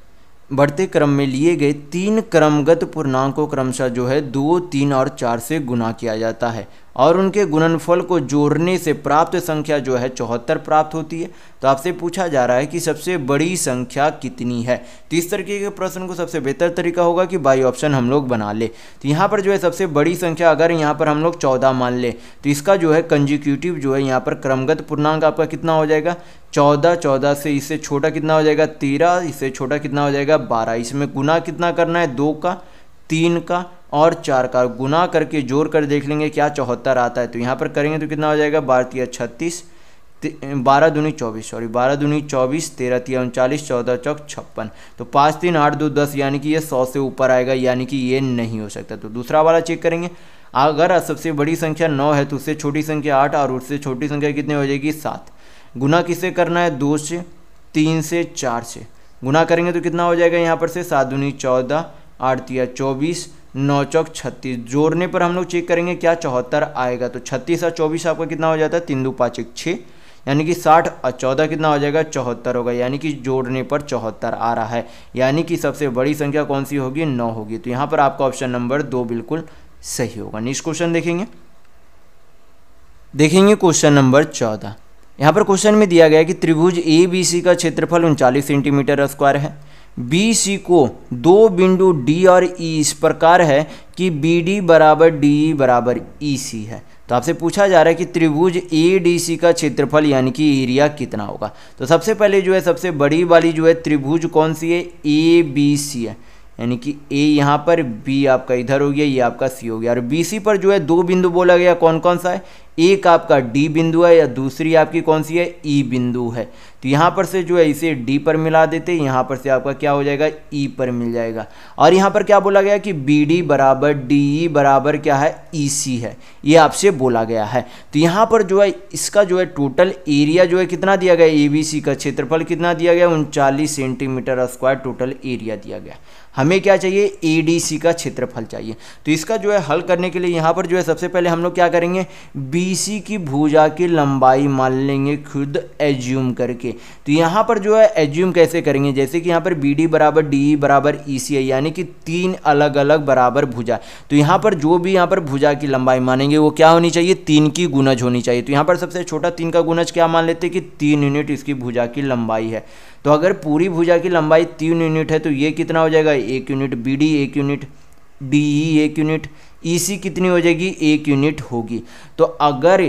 बढ़ते क्रम में लिए गए 3 क्रमगत पूर्णांक को क्रमशः जो है 2, 3 और 4 से गुना किया जाता है, और उनके गुणनफल को जोड़ने से प्राप्त संख्या जो है 74 प्राप्त होती है। तो आपसे पूछा जा रहा है कि सबसे बड़ी संख्या कितनी है। तो इस तरीके के प्रश्न को सबसे बेहतर तरीका होगा कि बाई ऑप्शन हम लोग बना ले। तो यहाँ पर जो है सबसे बड़ी संख्या अगर यहाँ पर हम लोग 14 मान ले, तो इसका जो है कंजिक्यूटिव जो है यहाँ पर क्रमगत पूर्णांक आपका कितना हो जाएगा 14, 14 से इससे छोटा कितना हो जाएगा 13, इससे छोटा कितना हो जाएगा 12। इसमें गुना कितना करना है 2 का, 3 का और 4 का, गुना करके जोड़ कर देख लेंगे क्या 74 आता है। तो यहाँ पर करेंगे तो कितना हो जाएगा 12 × 36, 12 दूनी 24, 12 दूनी 24, 13 × 39, 14 × 4 56। तो 5, 3, 8, 2, 10 यानी कि ये 100 से ऊपर आएगा, यानी कि ये नहीं हो सकता। तो दूसरा वाला चेक करेंगे, अगर सबसे बड़ी संख्या 9 है तो उससे छोटी संख्या 8 और उससे छोटी संख्या कितनी हो जाएगी 7। गुना किससे करना है 2 से, 3 से, 4 से। गुना करेंगे तो कितना हो जाएगा यहाँ पर से 7 दूनी 14, 8 × 24, 9 × 36। जोड़ने पर हम लोग चेक करेंगे क्या 74 आएगा। तो 36 और 24 आपका कितना हो जाता है 3, 2, 5, 1, 6, यानी कि 60 और 14 कितना हो जाएगा 74 होगा, यानी कि जोड़ने पर 74 आ रहा है, यानी कि सबसे बड़ी संख्या कौन सी होगी 9 होगी। तो यहाँ पर आपका ऑप्शन नंबर 2 बिल्कुल सही होगा। नेक्स्ट क्वेश्चन देखेंगे क्वेश्चन नंबर 14। यहाँ पर क्वेश्चन में दिया गया है कि त्रिभुज ABC का क्षेत्रफल 39 सेंटीमीटर स्क्वायर है। BC को 2 बिंदु D और E इस प्रकार है कि BD बराबर DE बराबर EC है। तो आपसे पूछा जा रहा है कि त्रिभुज ADC का क्षेत्रफल यानी कि एरिया कितना होगा। तो सबसे पहले जो है सबसे बड़ी वाली जो है त्रिभुज कौन सी है, ABC है, यानी कि A यहाँ पर, B आपका इधर हो गया, ये आपका C हो गया। और BC पर जो है दो बिंदु बोला गया, कौन कौन सा है, एक आपका D बिंदु है या दूसरी आपकी कौन सी है, E बिंदु है। तो यहाँ पर से जो है इसे D पर मिला देते, यहाँ पर से आपका क्या हो जाएगा, E पर मिल जाएगा। और यहाँ पर क्या बोला गया कि BD बराबर DE बराबर क्या है, EC है, ये आपसे बोला गया है। तो यहाँ पर जो है इसका जो है टोटल एरिया जो है कितना दिया गया, ABC का क्षेत्रफल कितना दिया गया, 39 सेंटीमीटर स्क्वायर टोटल एरिया दिया गया। हमें क्या चाहिए, ADC का क्षेत्रफल चाहिए। तो इसका जो है हल करने के लिए यहाँ पर जो है सबसे पहले हम लोग क्या करेंगे, BC की भुजा की लंबाई मान लेंगे खुद एज्यूम करके। तो यहाँ पर जो है एज्यूम कैसे करेंगे, जैसे कि यहाँ पर BD बराबर DE बराबर EC है, यानी कि तीन अलग अलग बराबर भुजा। तो यहाँ पर जो भी यहाँ पर भुजा की लंबाई मानेंगे वो क्या होनी चाहिए, 3 की गुणज होनी चाहिए। तो यहाँ पर सबसे छोटा 3 का गुणज क्या मान लेते हैं कि 3 यूनिट इसकी भुजा की लंबाई है। तो अगर पूरी भुजा की लंबाई 3 यूनिट है तो ये कितना हो जाएगा, 1 unit, BD 1 unit, DE 1 unit, EC कितनी हो जाएगी, 1 यूनिट होगी। तो अगर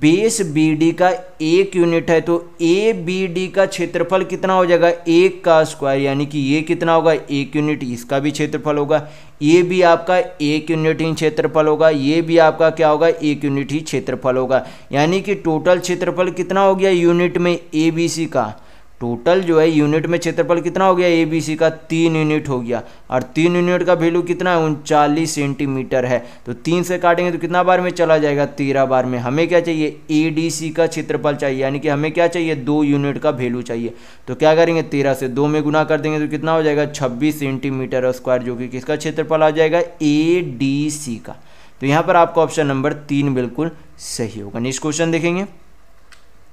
बेस BD का 1 यूनिट है तो ABD का क्षेत्रफल कितना हो जाएगा, 1 का स्क्वायर, यानी कि ये कितना होगा, 1 यूनिट, इसका भी क्षेत्रफल होगा। ये भी आपका 1 यूनिट ही क्षेत्रफल होगा, ये भी आपका क्या होगा, 1 यूनिट ही क्षेत्रफल होगा। यानी कि टोटल क्षेत्रफल कितना हो गया यूनिट में ABC का, टोटल जो है यूनिट में क्षेत्रफल कितना हो गया ABC का, 3 यूनिट हो गया। और 3 यूनिट का वैल्यू कितना है, 39 सेंटीमीटर है। तो 3 से काटेंगे तो कितना बार में चला जाएगा, 13 बार में। हमें क्या चाहिए, ADC का क्षेत्रफल चाहिए, यानी कि हमें क्या चाहिए, 2 यूनिट का वैल्यू चाहिए। तो क्या करेंगे, 13 से 2 में गुना कर देंगे तो कितना हो जाएगा, 26 सेंटीमीटर स्क्वायर, जो कि किसका क्षेत्रफल आ जाएगा, ADC का। तो यहाँ पर आपका ऑप्शन नंबर 3 बिल्कुल सही होगा। नेक्स्ट क्वेश्चन देखेंगे,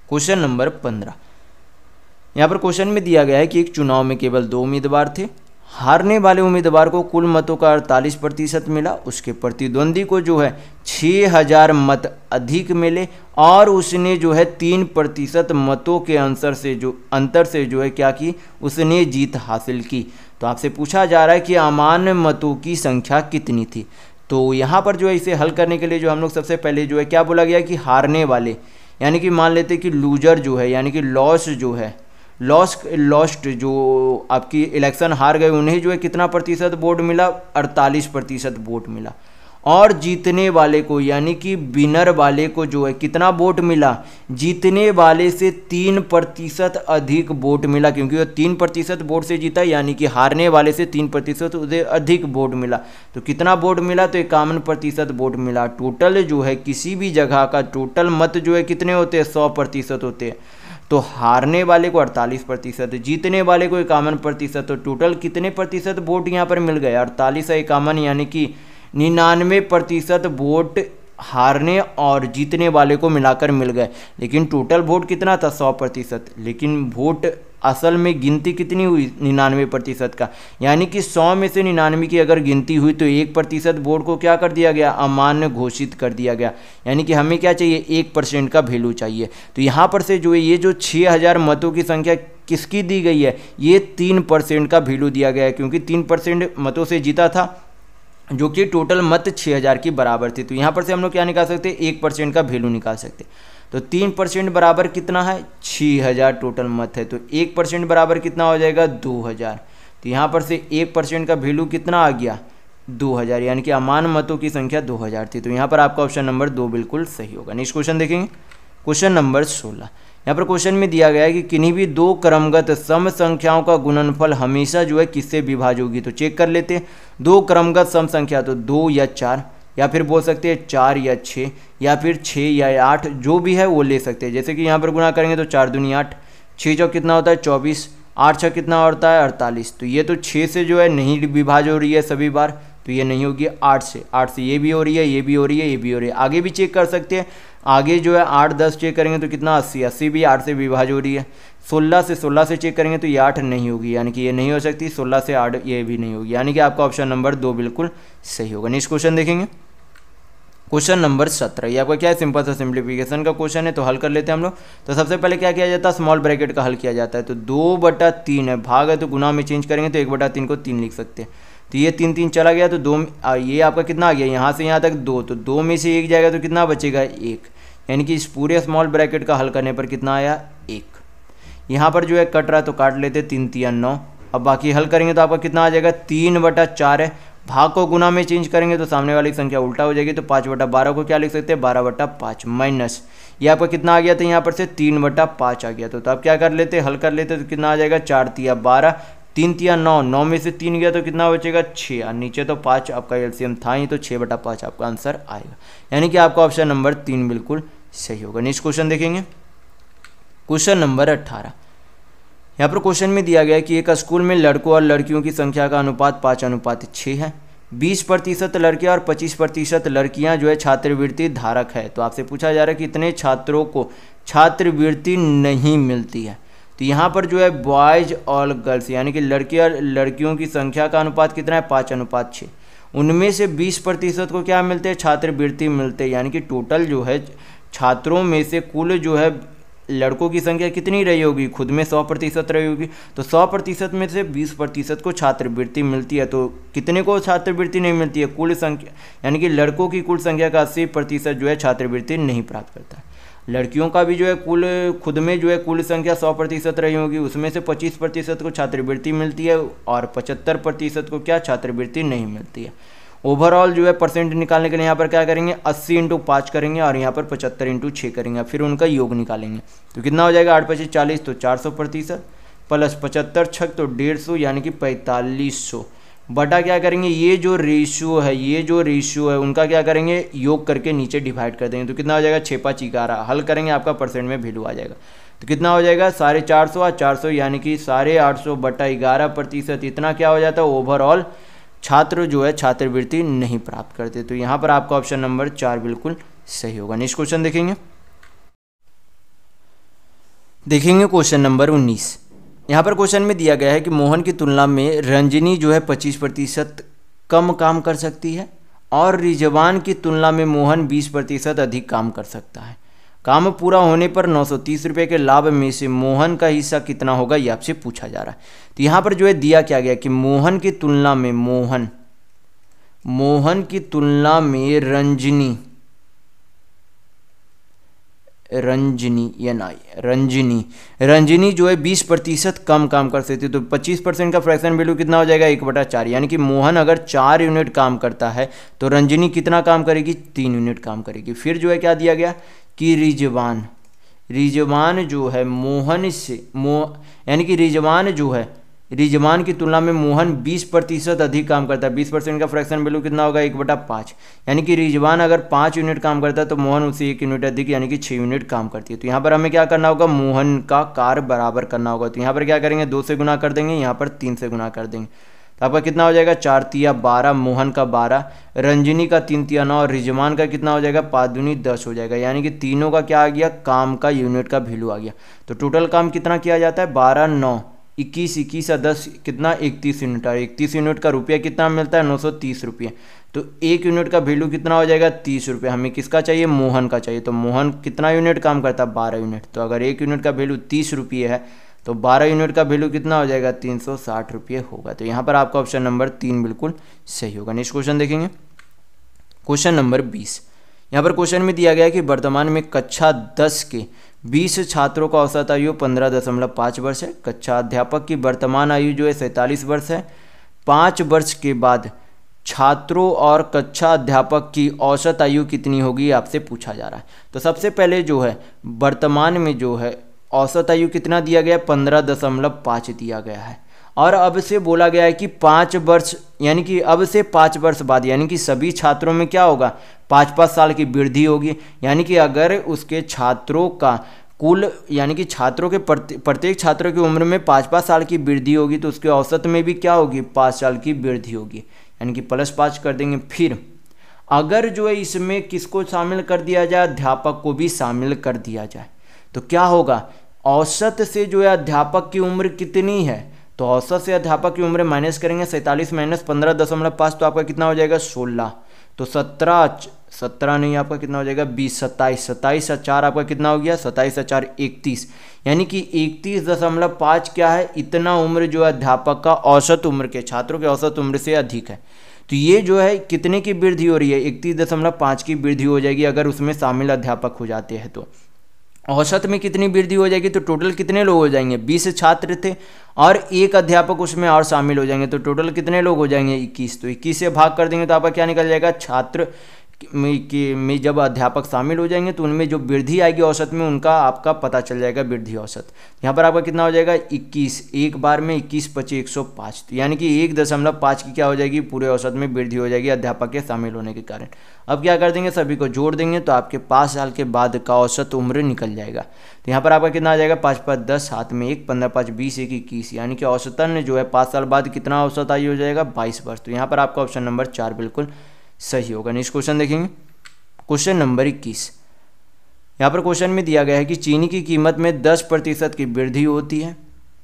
क्वेश्चन नंबर 15। यहाँ पर क्वेश्चन में दिया गया है कि एक चुनाव में केवल 2 उम्मीदवार थे। हारने वाले उम्मीदवार को कुल मतों का 48% मिला, उसके प्रतिद्वंदी को जो है 6000 मत अधिक मिले और उसने जो है 3% मतों के अंतर से जो है क्या की, उसने जीत हासिल की। तो आपसे पूछा जा रहा है कि अमान्य मतों की संख्या कितनी थी। तो यहाँ पर जो है इसे हल करने के लिए जो हम लोग सबसे पहले जो है क्या बोला गया कि हारने वाले, यानी कि मान लेते कि लूजर जो है, यानी कि लॉस जो है, लॉस्ट जो आपकी इलेक्शन हार गए उन्हें जो है कितना प्रतिशत वोट मिला, 48% वोट मिला। और जीतने वाले को, यानी कि विनर वाले को जो है कितना वोट मिला, जीतने वाले से 3% अधिक वोट मिला, क्योंकि वो 3% वोट से जीता, यानी कि हारने वाले से 3% उसे अधिक वोट मिला। तो कितना वोट मिला, तो 51% वोट मिला। टोटल जो है किसी भी जगह का टोटल मत जो है कितने होते हैं, 100% होते हैं। तो हारने वाले को 48%, जीतने वाले को 51%, तो टोटल कितने प्रतिशत वोट यहाँ पर मिल गए, 48 है 51, यानी कि 99% वोट हारने और जीतने वाले को मिलाकर मिल गए। लेकिन टोटल वोट कितना था, 100%, लेकिन वोट असल में गिनती कितनी हुई, 99% का, यानी कि 100 में से 99 की अगर गिनती हुई तो 1% वोट को क्या कर दिया गया, अमान्य घोषित कर दिया गया। यानी कि हमें क्या चाहिए, 1% का वैल्यू चाहिए। तो यहाँ पर से जो है ये जो 6000 मतों की संख्या किसकी दी गई है, ये 3% का वैल्यू दिया गया है, क्योंकि 3% मतों से जीता था, जो कि टोटल मत 6000 की बराबर थी। तो यहाँ पर से हम लोग क्या निकाल सकते हैं, 1% का वैल्यू निकाल सकते हैं। तो 3% बराबर कितना है, 6000 टोटल मत है, तो 1% बराबर कितना हो जाएगा, 2000। तो यहाँ पर से 1% का वैल्यू कितना आ गया, 2000, यानी कि अमान्य मतों की संख्या 2000 थी। तो यहाँ पर आपका ऑप्शन नंबर 2 बिल्कुल सही होगा। नेक्स्ट क्वेश्चन देखेंगे, क्वेश्चन नंबर 16। यहाँ पर क्वेश्चन में दिया गया है कि किन्हीं भी 2 क्रमगत सम संख्याओं का गुणनफल हमेशा जो है किससे विभाज्य होगी। तो चेक कर लेते हैं, 2 क्रमगत सम संख्या, तो 2 या 4, या फिर बोल सकते हैं 4 या 6, या फिर 6 या 8, जो भी है वो ले सकते हैं। जैसे कि यहाँ पर गुणा करेंगे तो 4 दूनी 8, 6 चौक कितना होता है 24, 8 छः कितना होता है 48। तो ये तो 6 से जो है नहीं विभाज्य हो रही है सभी बार, तो ये नहीं होगी। 8 से ये भी हो रही है, ये भी हो रही है, ये भी हो रही है। आगे भी चेक कर सकते हैं, आगे जो है 8 10 चेक करेंगे तो कितना 80, 80 भी 8 से विभाज्य हो रही है। 16 से चेक करेंगे तो ये 8 नहीं होगी, यानी कि ये नहीं हो सकती। 16 से 8 ये भी नहीं होगी, यानी कि आपका ऑप्शन नंबर 2 बिल्कुल सही होगा। नेक्स्ट क्वेश्चन देखेंगे, क्वेश्चन नंबर 17। ये आपका क्या है, सिंपल सा सिंप्लीफिकेशन का क्वेश्चन है, तो हल कर लेते हैं हम लोग। तो सबसे पहले क्या किया जाता है, स्मॉल ब्रैकेट का हल किया जाता है। तो 2/3 है, भाग है तो गुना में चेंज करेंगे तो 1/3 को 3 लिख सकते हैं। तो ये 3 3 चला गया, तो ये आपका कितना आ गया, यहाँ से यहाँ तक 2, तो 2 में से 1 जाएगा तो कितना बचेगा 1, यानी कि इस पूरे स्मॉल ब्रैकेट का हल करने पर कितना आया 1। यहाँ पर जो है कट रहा है तो काट लेते, 3 3 9। अब बाकी हल करेंगे तो आपका कितना आ जाएगा 3/4 है। भाग को गुना में चेंज करेंगे तो सामने वाली संख्या उल्टा हो जाएगी, तो 5/12 को क्या लिख सकते हैं 12/5 माइनस ये आपका कितना आ गया था, यहाँ पर से 3/5 आ गया। तो आप क्या कर लेते, हल कर लेते, तो कितना आ जाएगा 4 तिया 12, 3 तिया 9, 9 में से 3 गया तो कितना बचेगा 6, और नीचे तो 5 आपका एलसीएम था ही, तो 6/5 आपका आंसर आएगा, यानी कि आपका ऑप्शन नंबर 3 बिल्कुल सही होगा। नेक्स्ट क्वेश्चन देखेंगे, क्वेश्चन नंबर 18। यहाँ पर क्वेश्चन में दिया गया है कि एक स्कूल में लड़कों और लड़कियों की संख्या का अनुपात 5:6 है। 20% लड़के और 25% लड़कियाँ जो है छात्रवृत्ति धारक है। तो आपसे पूछा जा रहा है कि इतने छात्रों को छात्रवृत्ति नहीं मिलती है। तो यहाँ पर जो है बॉयज और गर्ल्स यानी कि लड़के और लड़कियों की संख्या का अनुपात कितना है 5:6। उनमें से 20% को क्या मिलते हैं छात्रवृत्ति मिलते हैं, यानी कि टोटल जो है छात्रों में से कुल जो है लड़कों की संख्या कितनी रही होगी, खुद में 100% रही होगी। तो 100% में से 20% को छात्रवृत्ति मिलती है। तो कितने को छात्रवृत्ति नहीं मिलती है, कुल संख्या यानी कि लड़कों की कुल संख्या का 80% जो है छात्रवृत्ति नहीं प्राप्त करता है। लड़कियों का भी जो है कुल खुद में जो है कुल संख्या 100% रही होगी, उसमें से 25% को छात्रवृत्ति मिलती है और 75% को क्या छात्रवृत्ति नहीं मिलती है। ओवरऑल जो है परसेंट निकालने के लिए यहाँ पर क्या करेंगे 80 × 5 करेंगे और यहाँ पर 75 × 6 करेंगे, फिर उनका योग निकालेंगे। तो कितना हो जाएगा 8 × 40 तो 400% प्लस 75 छक तो 150 यानी कि 4500 बटा क्या करेंगे ये जो रेशियो है उनका क्या करेंगे योग करके नीचे डिवाइड कर देंगे। तो कितना हो जाएगा 6 5 11 हल करेंगे आपका परसेंट में वैल्यू आ जाएगा। तो कितना हो जाएगा 450 और 400 यानी कि 850 बटा 11% इतना क्या हो जाता है ओवरऑल छात्र जो है छात्रवृत्ति नहीं प्राप्त करते। तो यहाँ पर आपका ऑप्शन नंबर 4 बिल्कुल सही होगा। नेक्स्ट क्वेश्चन देखेंगे क्वेश्चन नंबर 19। यहाँ पर क्वेश्चन में दिया गया है कि मोहन की तुलना में रंजनी जो है 25% कम काम कर सकती है और रिजवान की तुलना में मोहन 20% अधिक काम कर सकता है। काम पूरा होने पर 930 रुपये के लाभ में से मोहन का हिस्सा कितना होगा ये आपसे पूछा जा रहा है। तो यहाँ पर जो है दिया क्या गया कि मोहन की तुलना में रंजनी जो है 20% कम काम कर सकती है। तो 25% का फ्रैक्शन वैल्यू कितना हो जाएगा 1/4 यानी कि मोहन अगर 4 यूनिट काम करता है तो रंजनी कितना काम करेगी 3 यूनिट काम करेगी। फिर जो है क्या दिया गया कि रिजवान जो है मोहन से यानी कि रिजवान की तुलना में मोहन 20% अधिक काम करता है। 20% का फ्रैक्शन वैल्यू कितना होगा 1/5 यानी कि रिजवान अगर 5 यूनिट काम करता है तो मोहन उससे 1 यूनिट अधिक यानी कि 6 यूनिट काम करती है। तो यहाँ पर हमें क्या करना होगा मोहन का कार्य बराबर करना होगा। तो यहाँ पर क्या करेंगे 2 से गुना कर देंगे, यहाँ पर 3 से गुना कर देंगे। तो आपका कितना हो जाएगा 4 तिया 12 मोहन का 12 रंजनी का 3 तिया 9 और रिजवान का कितना हो जाएगा 5 दूनी 10 हो जाएगा। यानी कि तीनों का क्या आ गया काम का यूनिट का वैल्यू आ गया। तो टोटल काम कितना किया जाता है 12 9 21 21 और 10 कितना 31 यूनिट और 31 यूनिट का रुपया कितना मिलता है 930 रुपये। तो 1 यूनिट का वैल्यू कितना हो जाएगा 30 रुपये। हमें किसका चाहिए मोहन का चाहिए। तो मोहन कितना यूनिट काम करता है 12 यूनिट। तो अगर 1 यूनिट का वैल्यू 30 रुपये है तो 12 यूनिट का वैल्यू कितना हो जाएगा 360 रुपये होगा। तो यहाँ पर आपका ऑप्शन नंबर 3 बिल्कुल सही होगा। नेक्स्ट क्वेश्चन देखेंगे क्वेश्चन नंबर 20। यहाँ पर क्वेश्चन में दिया गया है कि वर्तमान में कक्षा 10 के 20 छात्रों का औसत आयु 15.5 वर्ष है। कक्षा अध्यापक की वर्तमान आयु जो है 47 वर्ष है। 5 वर्ष के बाद छात्रों और कक्षा अध्यापक की औसत आयु कितनी होगी आपसे पूछा जा रहा है। तो सबसे पहले जो है वर्तमान में जो है औसत आयु कितना दिया गया 15.5 दिया गया है और अब से बोला गया है कि 5 वर्ष यानी कि अब से 5 वर्ष बाद यानी कि सभी छात्रों में क्या होगा 5-5 साल की वृद्धि होगी। यानी कि अगर उसके छात्रों का कुल यानी कि छात्रों के प्रत्येक छात्रों की उम्र में 5-5 साल की वृद्धि होगी तो उसके औसत में भी क्या होगी 5 साल की वृद्धि होगी यानी कि +5 कर देंगे। फिर अगर जो है इसमें किसको शामिल कर दिया जाए अध्यापक को भी शामिल कर दिया जाए तो क्या होगा औसत से जो है अध्यापक की उम्र कितनी है। तो औसत से अध्यापक की उम्र माइनस करेंगे 47 - 15.5 तो आपका कितना हो जाएगा 16। तो 17 नहीं, आपका कितना हो जाएगा 20, 27, 27 और 4 आपका कितना हो गया 27 और 4 31, यानी कि 31.5 क्या है, इतना उम्र जो है अध्यापक का औसत उम्र के छात्रों के औसत उम्र से अधिक है। तो ये जो है कितने की वृद्धि हो रही है, 31.5 की वृद्धि हो जाएगी अगर उसमें शामिल अध्यापक हो जाते हैं। तो औसत में कितनी वृद्धि हो जाएगी, तो टोटल कितने लोग हो जाएंगे, 20 छात्र थे और एक अध्यापक उसमें और शामिल हो जाएंगे, तो टोटल कितने लोग हो जाएंगे 21। तो 21 से भाग कर देंगे तो आपका क्या निकल जाएगा, छात्र में जब अध्यापक शामिल हो जाएंगे तो उनमें जो वृद्धि आएगी औसत में उनका आपका पता चल जाएगा वृद्धि औसत। यहाँ पर आपका कितना हो जाएगा 21, एक बार में 21 25 105, तो यानी कि 1.5 की क्या हो जाएगी पूरे औसत में वृद्धि हो जाएगी अध्यापक के शामिल होने के कारण। अब क्या कर देंगे, सभी को जोड़ देंगे तो आपके 5 साल के बाद का औसत उम्र निकल जाएगा। तो यहाँ पर आपका कितना आ जाएगा 5 5 10, हाथ में 1, 15 5 20, 1 21, यानी कि औसतन जो है 5 साल बाद कितना औसत आयु हो जाएगा 22 वर्ष। तो यहाँ पर आपका ऑप्शन नंबर 4 बिल्कुल सही होगा। नेक्स्ट क्वेश्चन देखेंगे, क्वेश्चन नंबर 21। यहाँ पर क्वेश्चन में दिया गया है कि चीनी की कीमत में 10% की वृद्धि होती है।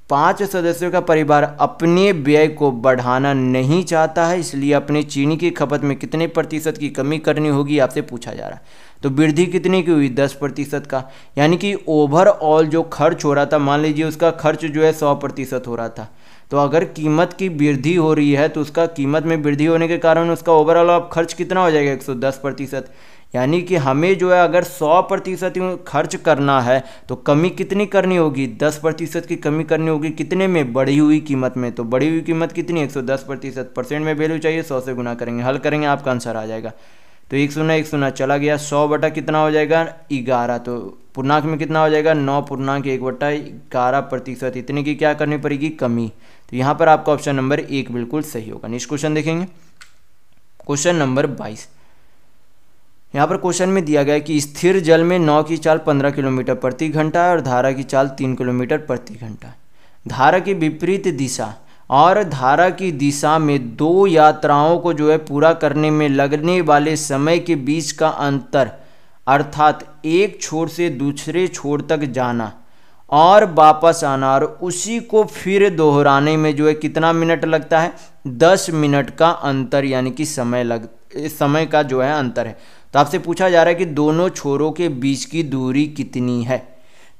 5 सदस्यों का परिवार अपने व्यय को बढ़ाना नहीं चाहता है, इसलिए अपने चीनी की खपत में कितने प्रतिशत की कमी करनी होगी आपसे पूछा जा रहा है। तो वृद्धि कितने की हुई 10% का, यानी कि ओवरऑल जो खर्च हो रहा था, मान लीजिए उसका खर्च जो है 100% हो रहा था, तो अगर कीमत की वृद्धि हो रही है तो उसका कीमत में वृद्धि होने के कारण उसका ओवरऑल अब खर्च कितना हो जाएगा 110%, यानी कि हमें जो है अगर 100% खर्च करना है तो कमी कितनी करनी होगी 10% की कमी करनी होगी, कितने में, बढ़ी हुई कीमत में। तो बढ़ी हुई कीमत कितनी 110%, परसेंट में वैल्यू चाहिए 100 से गुना करेंगे, हल करेंगे आपका आंसर आ जाएगा। तो 1 चला गया, 100 बटा कितना हो जाएगा 11, तो पूर्णांक में कितना हो जाएगा 9.1/11%, इतने की क्या करनी पड़ेगी कमी। तो यहाँ पर आपका ऑप्शन नंबर 1 बिल्कुल सही होगा। नेक्स्ट क्वेश्चन देखेंगे, क्वेश्चन नंबर 22। यहाँ पर क्वेश्चन में दिया गया है कि स्थिर जल में नाव की चाल 15 किलोमीटर प्रति घंटा है और धारा की चाल 3 किलोमीटर प्रति घंटा। धारा की विपरीत दिशा और धारा की दिशा में दो यात्राओं को जो है पूरा करने में लगने वाले समय के बीच का अंतर, अर्थात एक छोर से दूसरे छोर तक जाना और वापस आना और उसी को फिर दोहराने में जो है कितना मिनट लगता है 10 मिनट का अंतर, यानी कि समय का जो है अंतर है। तो आपसे पूछा जा रहा है कि दोनों छोरों के बीच की दूरी कितनी है।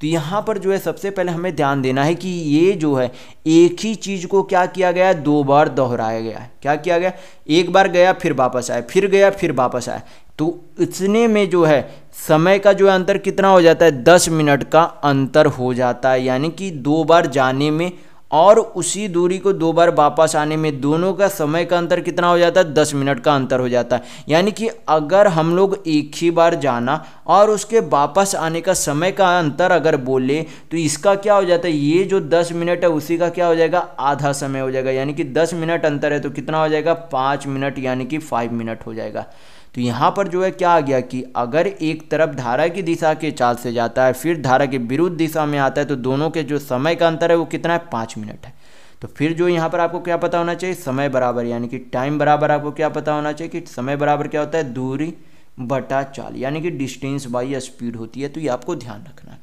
तो यहाँ पर जो है सबसे पहले हमें ध्यान देना है कि ये जो है एक ही चीज़ को क्या किया गया है 2 बार दोहराया गया है। क्या किया गया, एक बार गया फिर वापस आया, फिर गया फिर वापस आया, तो इतने में जो है समय का जो है अंतर कितना हो जाता है 10 मिनट का अंतर हो जाता है, यानी कि 2 बार जाने में और उसी दूरी को 2 बार वापस आने में दोनों का समय का अंतर कितना हो जाता है 10 मिनट का अंतर हो जाता है। यानी कि अगर हम लोग एक ही बार जाना और उसके वापस आने का समय का अंतर अगर बोले तो इसका क्या हो जाता है, ये जो 10 मिनट है उसी का क्या हो जाएगा आधा समय हो जाएगा, यानी कि 10 मिनट अंतर है तो कितना हो जाएगा 5 मिनट, यानी कि 5 मिनट हो जाएगा। तो यहाँ पर जो है क्या आ गया कि अगर एक तरफ धारा की दिशा के चाल से जाता है फिर धारा के विरुद्ध दिशा में आता है तो दोनों के जो समय का अंतर है वो कितना है 5 मिनट है। तो फिर जो यहाँ पर आपको क्या पता होना चाहिए, समय बराबर, यानी कि टाइम बराबर आपको क्या पता होना चाहिए कि समय बराबर क्या होता है दूरी बटा चाल, यानी कि डिस्टेंस बाई स्पीड होती है। तो ये आपको ध्यान रखना है।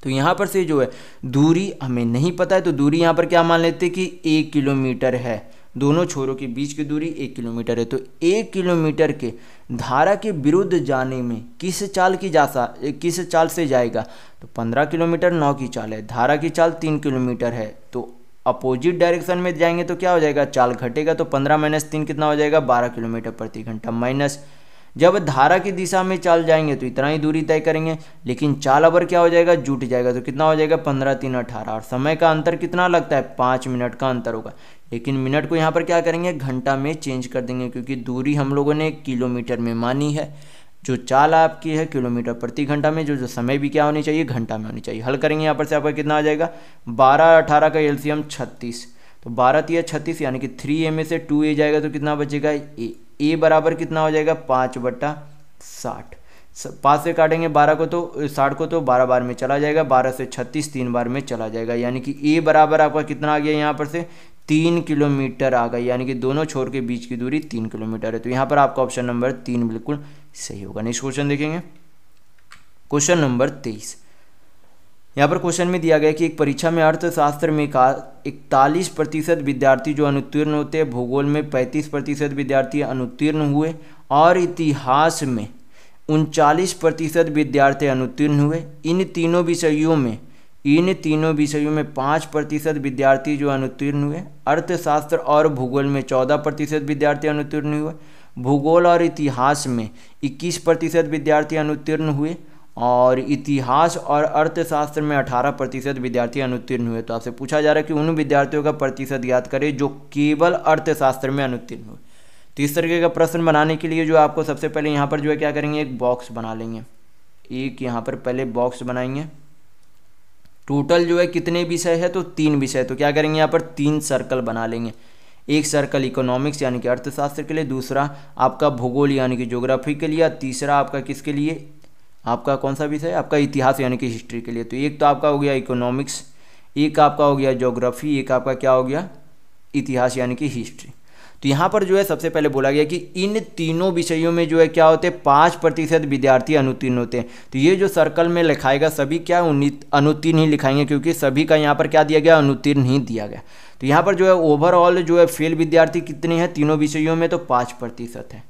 तो यहाँ पर से जो है दूरी हमें नहीं पता है तो दूरी यहाँ पर क्या मान लेते हैं कि 1 किलोमीटर है, दोनों छोरों के बीच की दूरी 1 किलोमीटर है। तो 1 किलोमीटर के धारा के विरुद्ध जाने में किस चाल से जाएगा, तो 15 किलोमीटर 9 की चाल है, धारा की चाल 3 किलोमीटर है, तो अपोजिट डायरेक्शन में जाएंगे तो क्या हो जाएगा चाल घटेगा, तो 15 - 3 कितना हो जाएगा 12 किलोमीटर प्रति घंटा, माइनस जब धारा की दिशा में चाल जाएंगे तो इतना ही दूरी तय करेंगे, लेकिन चाल अबर क्या हो जाएगा जुट जाएगा, तो कितना हो जाएगा 15 - 3 18 और समय का अंतर कितना लगता है 5 मिनट का अंतर होगा। लेकिन मिनट को यहाँ पर क्या करेंगे घंटा में चेंज कर देंगे, क्योंकि दूरी हम लोगों ने किलोमीटर में मानी है, जो चाल आपकी है किलोमीटर प्रति घंटा में, जो समय भी क्या होनी चाहिए घंटा में होनी चाहिए। हल करेंगे यहाँ पर से आपका कितना आ जाएगा 12 18 का एलसीएम 36, तो 12 × 36 यानी कि 3a में से 2a जाएगा तो कितना बचेगा a बराबर कितना हो जाएगा 5/60, 5 से काटेंगे 12 को तो 60 को तो 12 बार में चला जाएगा, 12 से 36 3 बार में चला जाएगा, यानी कि a बराबर आपका कितना आ गया यहाँ पर से 3 किलोमीटर आ गई, यानी कि दोनों छोर के बीच की दूरी 3 किलोमीटर है। तो यहाँ पर आपका ऑप्शन नंबर 3 बिल्कुल सही होगा। नेक्स्ट क्वेश्चन देखेंगे, क्वेश्चन नंबर 23। यहाँ पर क्वेश्चन में दिया गया कि एक परीक्षा में अर्थशास्त्र में 41% विद्यार्थी जो अनुत्तीर्ण होते हैं, भूगोल में 35% विद्यार्थी अनुत्तीर्ण हुए और इतिहास में 39% विद्यार्थी अनुत्तीर्ण हुए। इन तीनों विषयों में 5% विद्यार्थी जो अनुत्तीर्ण हुए। अर्थशास्त्र और भूगोल में 14% विद्यार्थी अनुत्तीर्ण हुए। भूगोल और इतिहास में 21% विद्यार्थी अनुत्तीर्ण हुए और इतिहास और अर्थशास्त्र में 18% विद्यार्थी अनुत्तीर्ण हुए। तो आपसे पूछा जा रहा है कि उन विद्यार्थियों का प्रतिशत ज्ञात करें जो केवल अर्थशास्त्र में अनुत्तीर्ण हुए। तो इस तरीके का प्रश्न बनाने के लिए जो आपको सबसे पहले यहाँ पर जो है क्या करेंगे, एक बॉक्स बना लेंगे। एक यहाँ पर पहले बॉक्स बनाएंगे। टोटल जो है कितने विषय है, तो 3 विषय। तो क्या करेंगे, यहाँ पर 3 सर्कल बना लेंगे। एक सर्कल इकोनॉमिक्स यानी कि अर्थशास्त्र के लिए, दूसरा आपका भूगोल यानी कि ज्योग्राफी के लिए, तीसरा आपका किसके लिए, आपका कौन सा विषय, आपका इतिहास यानी कि हिस्ट्री के लिए। तो एक तो आपका हो गया इकोनॉमिक्स, एक आपका हो गया ज्योग्राफी, एक आपका क्या हो गया, इतिहास यानी कि हिस्ट्री। तो यहाँ पर जो है सबसे पहले बोला गया कि इन तीनों विषयों में जो है क्या होते हैं, 5% विद्यार्थी अनुत्तीर्ण होते हैं। तो ये जो सर्कल में लिखाएगा सभी क्या अनुत्तीर्ण ही लिखाएंगे, क्योंकि सभी का यहाँ पर क्या दिया गया, अनुत्तीर्ण ही दिया गया। तो यहाँ पर जो है ओवरऑल जो है फेल विद्यार्थी कितने हैं तीनों विषयों में, तो 5% है।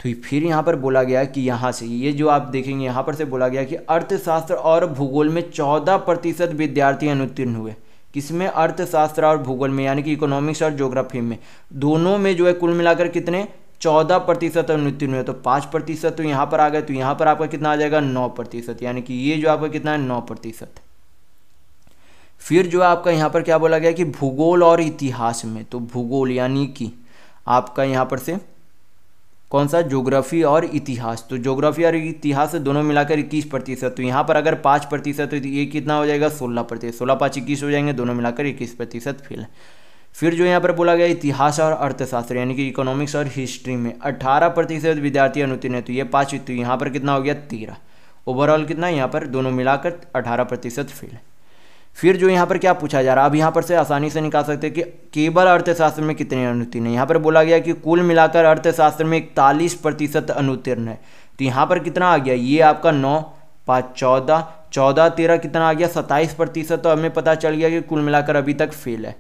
तो फिर यहाँ पर बोला गया कि यहाँ से ये जो आप देखेंगे यहाँ पर से बोला गया कि अर्थशास्त्र और भूगोल में 14% विद्यार्थी अनुत्तीर्ण हुए। किसमें, अर्थशास्त्र और भूगोल में, यानी कि इकोनॉमिक्स और ज्योग्राफी में, दोनों में जो है कुल मिलाकर कितने 14% अनुत्तीर्ण हुए। तो 5% तो यहाँ पर आ गए। तो यहाँ पर आपका कितना आ जाएगा, 9%, यानी कि ये जो आपका कितना है 9%। फिर जो आपका यहाँ पर क्या बोला गया कि भूगोल और इतिहास में, तो भूगोल यानी कि आपका यहाँ पर से कौन सा, ज्योग्राफी और इतिहास। तो ज्योग्राफी और इतिहास दोनों मिलाकर 21%। तो यहाँ पर अगर 5% तो ये कितना हो जाएगा, 16%। 16 5 21 हो जाएंगे, दोनों मिलाकर 21% फेल है। फिर जो यहाँ पर बोला गया इतिहास और अर्थशास्त्र यानी कि इकोनॉमिक्स और हिस्ट्री में 18% विद्यार्थी अनुत्तीर्ण है। तो ये 5, तो यहाँ पर कितना हो गया 13। ओवरऑल कितना यहाँ पर दोनों मिलाकर 18% फेल है। फिर जो यहाँ पर क्या पूछा जा रहा है, अब यहाँ पर से आसानी से निकाल सकते हैं कि केवल अर्थशास्त्र में कितने अनुत्तीर्ण है। यहाँ पर बोला गया कि कुल मिलाकर अर्थशास्त्र में 41% अनुत्तीर्ण है। तो यहाँ पर कितना आ गया, ये आपका 9 5 14 14 13 कितना आ गया 27%। तो हमें पता चल गया कि कुल मिलाकर अभी तक फेल है।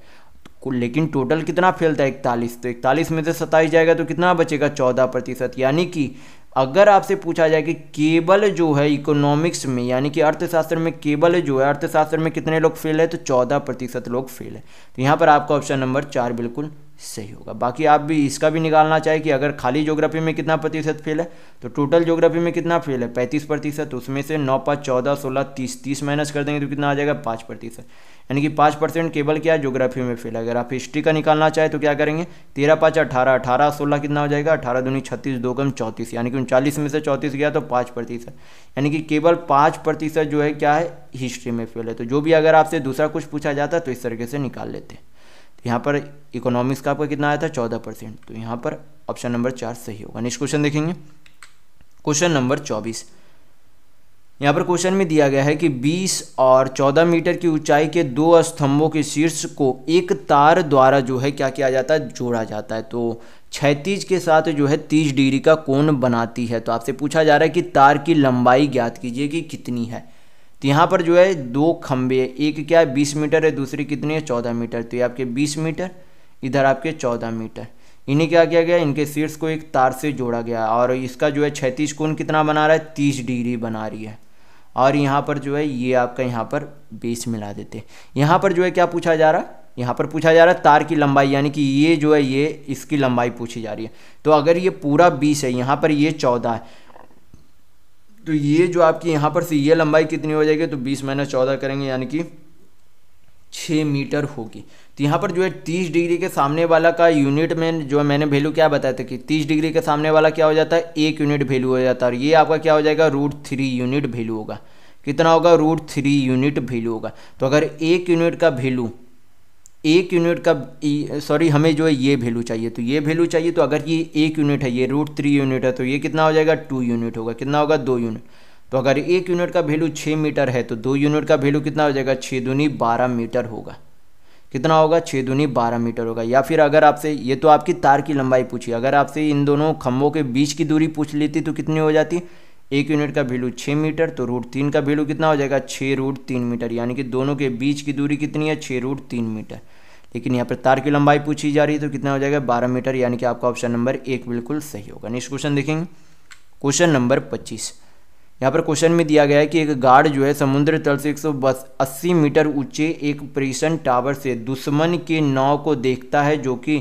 लेकिन टोटल कितना फेल था, 41। तो 41 में से 27 जाएगा तो कितना बचेगा, 14%। यानी कि अगर आपसे पूछा जाए कि केवल जो है इकोनॉमिक्स में यानी कि अर्थशास्त्र में केवल जो है अर्थशास्त्र में कितने लोग फेल है, तो 14% लोग फेल है। तो यहाँ पर आपका ऑप्शन नंबर 4 बिल्कुल सही होगा। बाकी आप भी इसका भी निकालना चाहे कि अगर खाली ज्योग्राफी में कितना प्रतिशत फेल है, तो टोटल ज्योग्राफी में कितना फेल है 35%। उसमें से 9 5 14 16 30 30 माइनस कर देंगे तो कितना आ जाएगा 5%। यानी कि 5% केवल क्या ज्योग्राफी में फेल है। अगर आप हिस्ट्री का निकालना चाहे तो क्या करेंगे, 13 5 18 18 16 कितना हो जाएगा 18 दूनी 36 2 कम 34, यानी कि 39 में से 34 गया तो 5%। यानी कि केवल 5% जो है क्या है हिस्ट्री में फेल है। तो जो भी अगर आपसे दूसरा कुछ पूछा जाता तो इस तरीके से निकाल लेते। तो यहाँ पर इकोनॉमिक्स का आपका कितना आया था 14%। तो यहाँ पर ऑप्शन नंबर 4 सही होगा। नेक्स्ट क्वेश्चन देखेंगे, क्वेश्चन नंबर 24। यहाँ पर क्वेश्चन में दिया गया है कि 20 और 14 मीटर की ऊंचाई के 2 स्तंभों के शीर्ष को एक तार द्वारा जो है क्या किया जाता है, जोड़ा जाता है। तो क्षैतिज के साथ जो है 30 डिग्री का कोण बनाती है। तो आपसे पूछा जा रहा है कि तार की लंबाई ज्ञात कीजिए कि कितनी है। तो यहाँ पर जो है 2 खंभे, एक क्या है 20 मीटर है, दूसरी कितनी है 14 मीटर। तो ये आपके 20 मीटर, इधर आपके 14 मीटर। इन्हें क्या किया गया, इनके शीर्ष को एक तार से जोड़ा गया और इसका जो है क्षैतिज कोण कितना बना रहा है 30 डिग्री बना रही है। और यहाँ पर जो है ये आपका यहाँ पर बेस मिला देते हैं। यहाँ पर जो है क्या पूछा जा रहा है, यहाँ पर पूछा जा रहा है तार की लंबाई, यानी कि ये जो है ये इसकी लंबाई पूछी जा रही है। तो अगर ये पूरा 20 है, यहाँ पर ये 14 है, तो ये जो आपकी यहाँ पर से ये लंबाई कितनी हो जाएगी, तो 20 - 14 करेंगे यानी कि 6 मीटर होगी। तो यहाँ पर जो है 30 डिग्री के सामने वाला का यूनिट में जो है मैंने वैल्यू क्या बताया था कि 30 डिग्री के सामने वाला क्या हो जाता है 1 यूनिट वैल्यू हो जाता है। और ये आपका क्या हो जाएगा √3 यूनिट वैल्यू होगा। कितना होगा, √3 यूनिट वैल्यू होगा। तो अगर 1 यूनिट का वैल्यू, 1 यूनिट का सॉरी हमें जो है ये वैल्यू चाहिए, तो ये वैल्यू चाहिए। तो अगर ये 1 यूनिट है, ये √3 यूनिट है, तो ये कितना हो जाएगा 2 यूनिट होगा। कितना होगा 2 यूनिट। तो अगर 1 यूनिट का वैल्यू 6 मीटर है तो 2 यूनिट का वैल्यू कितना हो जाएगा 6 दूनी 12 मीटर होगा। कितना होगा 6 दूनी 12 मीटर होगा। या फिर अगर आपसे ये तो आपकी तार की लंबाई पूछी, अगर आपसे इन दोनों खंभों के बीच की दूरी पूछ लेती तो कितनी हो जाती, 1 यूनिट का वैल्यू 6 मीटर, तो √3 का वैल्यू कितना हो जाएगा 6 √3 मीटर। यानी कि दोनों के बीच की दूरी कितनी है 6 √3 मीटर। लेकिन यहाँ पर तार की लंबाई पूछी जा रही है तो कितना हो जाएगा 12 मीटर, यानी कि आपका ऑप्शन नंबर 1 बिल्कुल सही होगा। नेक्स्ट क्वेश्चन देखेंगे, क्वेश्चन नंबर 25। यहाँ पर क्वेश्चन में दिया गया है कि एक गार्ड जो है समुद्र तल से 180 मीटर ऊंचे एक प्रिसन टावर से दुश्मन के नाव को देखता है जो कि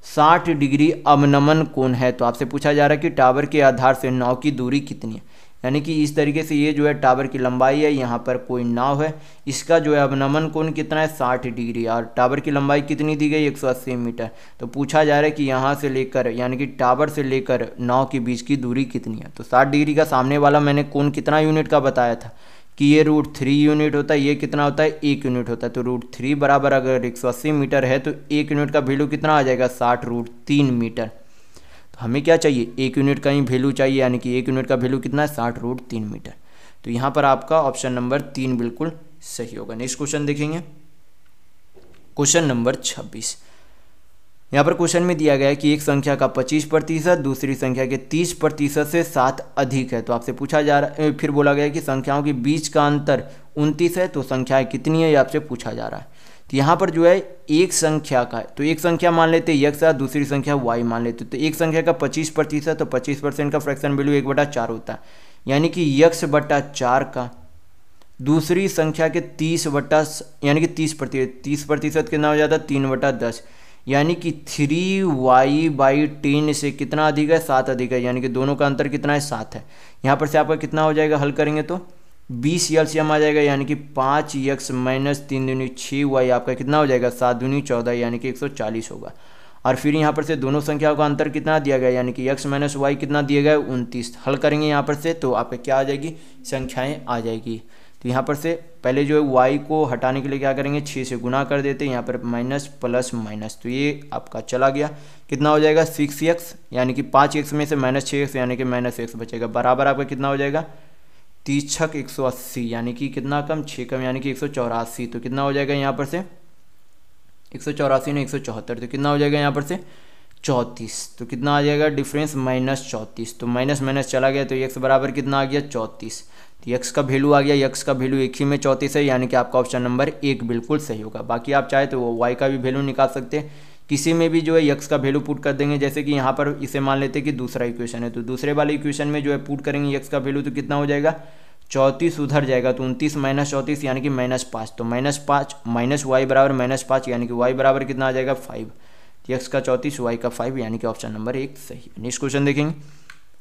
60 डिग्री अवनमन कोण है। तो आपसे पूछा जा रहा है कि टावर के आधार से नाव की दूरी कितनी है, यानी कि इस तरीके से ये जो है टावर की लंबाई है, यहाँ पर कोई नाव है, इसका जो है अवनमन कोण कितना है 60 डिग्री, और टावर की लंबाई कितनी दी गई 180 मीटर। तो पूछा जा रहा है कि यहाँ से लेकर यानी कि टावर से लेकर नाव के बीच की दूरी कितनी है। तो 60 डिग्री का सामने वाला मैंने कोण कितना यूनिट का बताया था कि ये √3 यूनिट होता है, ये कितना होता है 1 यूनिट होता है। तो √3 बराबर अगर 180 मीटर है तो 1 यूनिट का वैल्यू कितना आ जाएगा 60 √3 मीटर। तो हमें क्या चाहिए 1 यूनिट का ही वैल्यू चाहिए, यानी कि 1 यूनिट का वैल्यू कितना है 60 √3 मीटर। तो यहाँ पर आपका ऑप्शन नंबर 3 बिल्कुल सही होगा। नेक्स्ट क्वेश्चन देखेंगे, क्वेश्चन नंबर 26। यहाँ पर क्वेश्चन में दिया गया है कि एक संख्या का 25% दूसरी संख्या के 30% से 7 अधिक है। तो आपसे पूछा जा रहा है, फिर बोला गया है कि संख्याओं के बीच का अंतर 29 है, तो संख्याएं कितनी है ये आपसे पूछा जा रहा है। तो यहाँ पर जो है एक संख्या का है, तो एक संख्या मान लेते हैं x, दूसरी संख्या y मान लेते। तो एक संख्या का 25%, तो 25% का फ्रैक्शन वैल्यू 1/4 होता है, यानी कि x/4 का दूसरी संख्या के 30% कितना हो जाता है 3/10, यानी कि 3y/10 से कितना अधिक है 7 अधिक है, यानी कि दोनों का अंतर कितना है 7 है। यहाँ पर से आपका कितना हो जाएगा, हल करेंगे तो 20 एलसीएम आ जाएगा, यानी कि 5x - 3 दूनी 6y आपका कितना हो जाएगा 7 दूनी 14, यानी कि 140 होगा। और फिर यहाँ पर से दोनों संख्याओं का अंतर कितना दिया गया, यानी कि x - y कितना दिया गया 29। हल करेंगे यहाँ पर से तो आपका क्या आ जाएगी, संख्याएँ आ जाएगी। तो यहाँ पर से पहले जो है y को हटाने के लिए क्या करेंगे 6 से गुना कर देते हैं, यहाँ पर माइनस प्लस माइनस, तो ये आपका चला गया, कितना हो जाएगा 6x, यानी कि 5x में से -6x यानी कि -x बचेगा, बराबर आपका कितना हो जाएगा 30 × 180, यानी कि कितना कम 6 कम, यानी कि 184। तो कितना हो जाएगा यहाँ पर से 184 ने 174, तो कितना हो जाएगा यहाँ पर से 34। तो कितना आ जाएगा डिफरेंस -34, तो माइनस माइनस चला गया, तो x बराबर कितना आ गया 34। तो x का वैल्यू आ गया, x का वैल्यू एक ही में 34 है, यानी कि आपका ऑप्शन नंबर 1 बिल्कुल सही होगा। बाकी आप चाहे तो y का भी वैल्यू निकाल सकते हैं, किसी में भी जो है x का वैल्यू पुट कर देंगे। जैसे कि यहाँ पर इसे मान लेते हैं कि दूसरा इक्वेशन है, तो दूसरे वाले इक्वेशन में जो है पुट करेंगे x का वैल्यू, तो कितना हो जाएगा 34 उधर जाएगा, तो 29 - 34 यानी कि -5, तो -5 माइनस y बराबर -5, यानी कि y बराबर कितना आ जाएगा 5। x का 34 y का 5, यानी कि ऑप्शन नंबर 1 सही है। नेक्स्ट क्वेश्चन देखेंगे,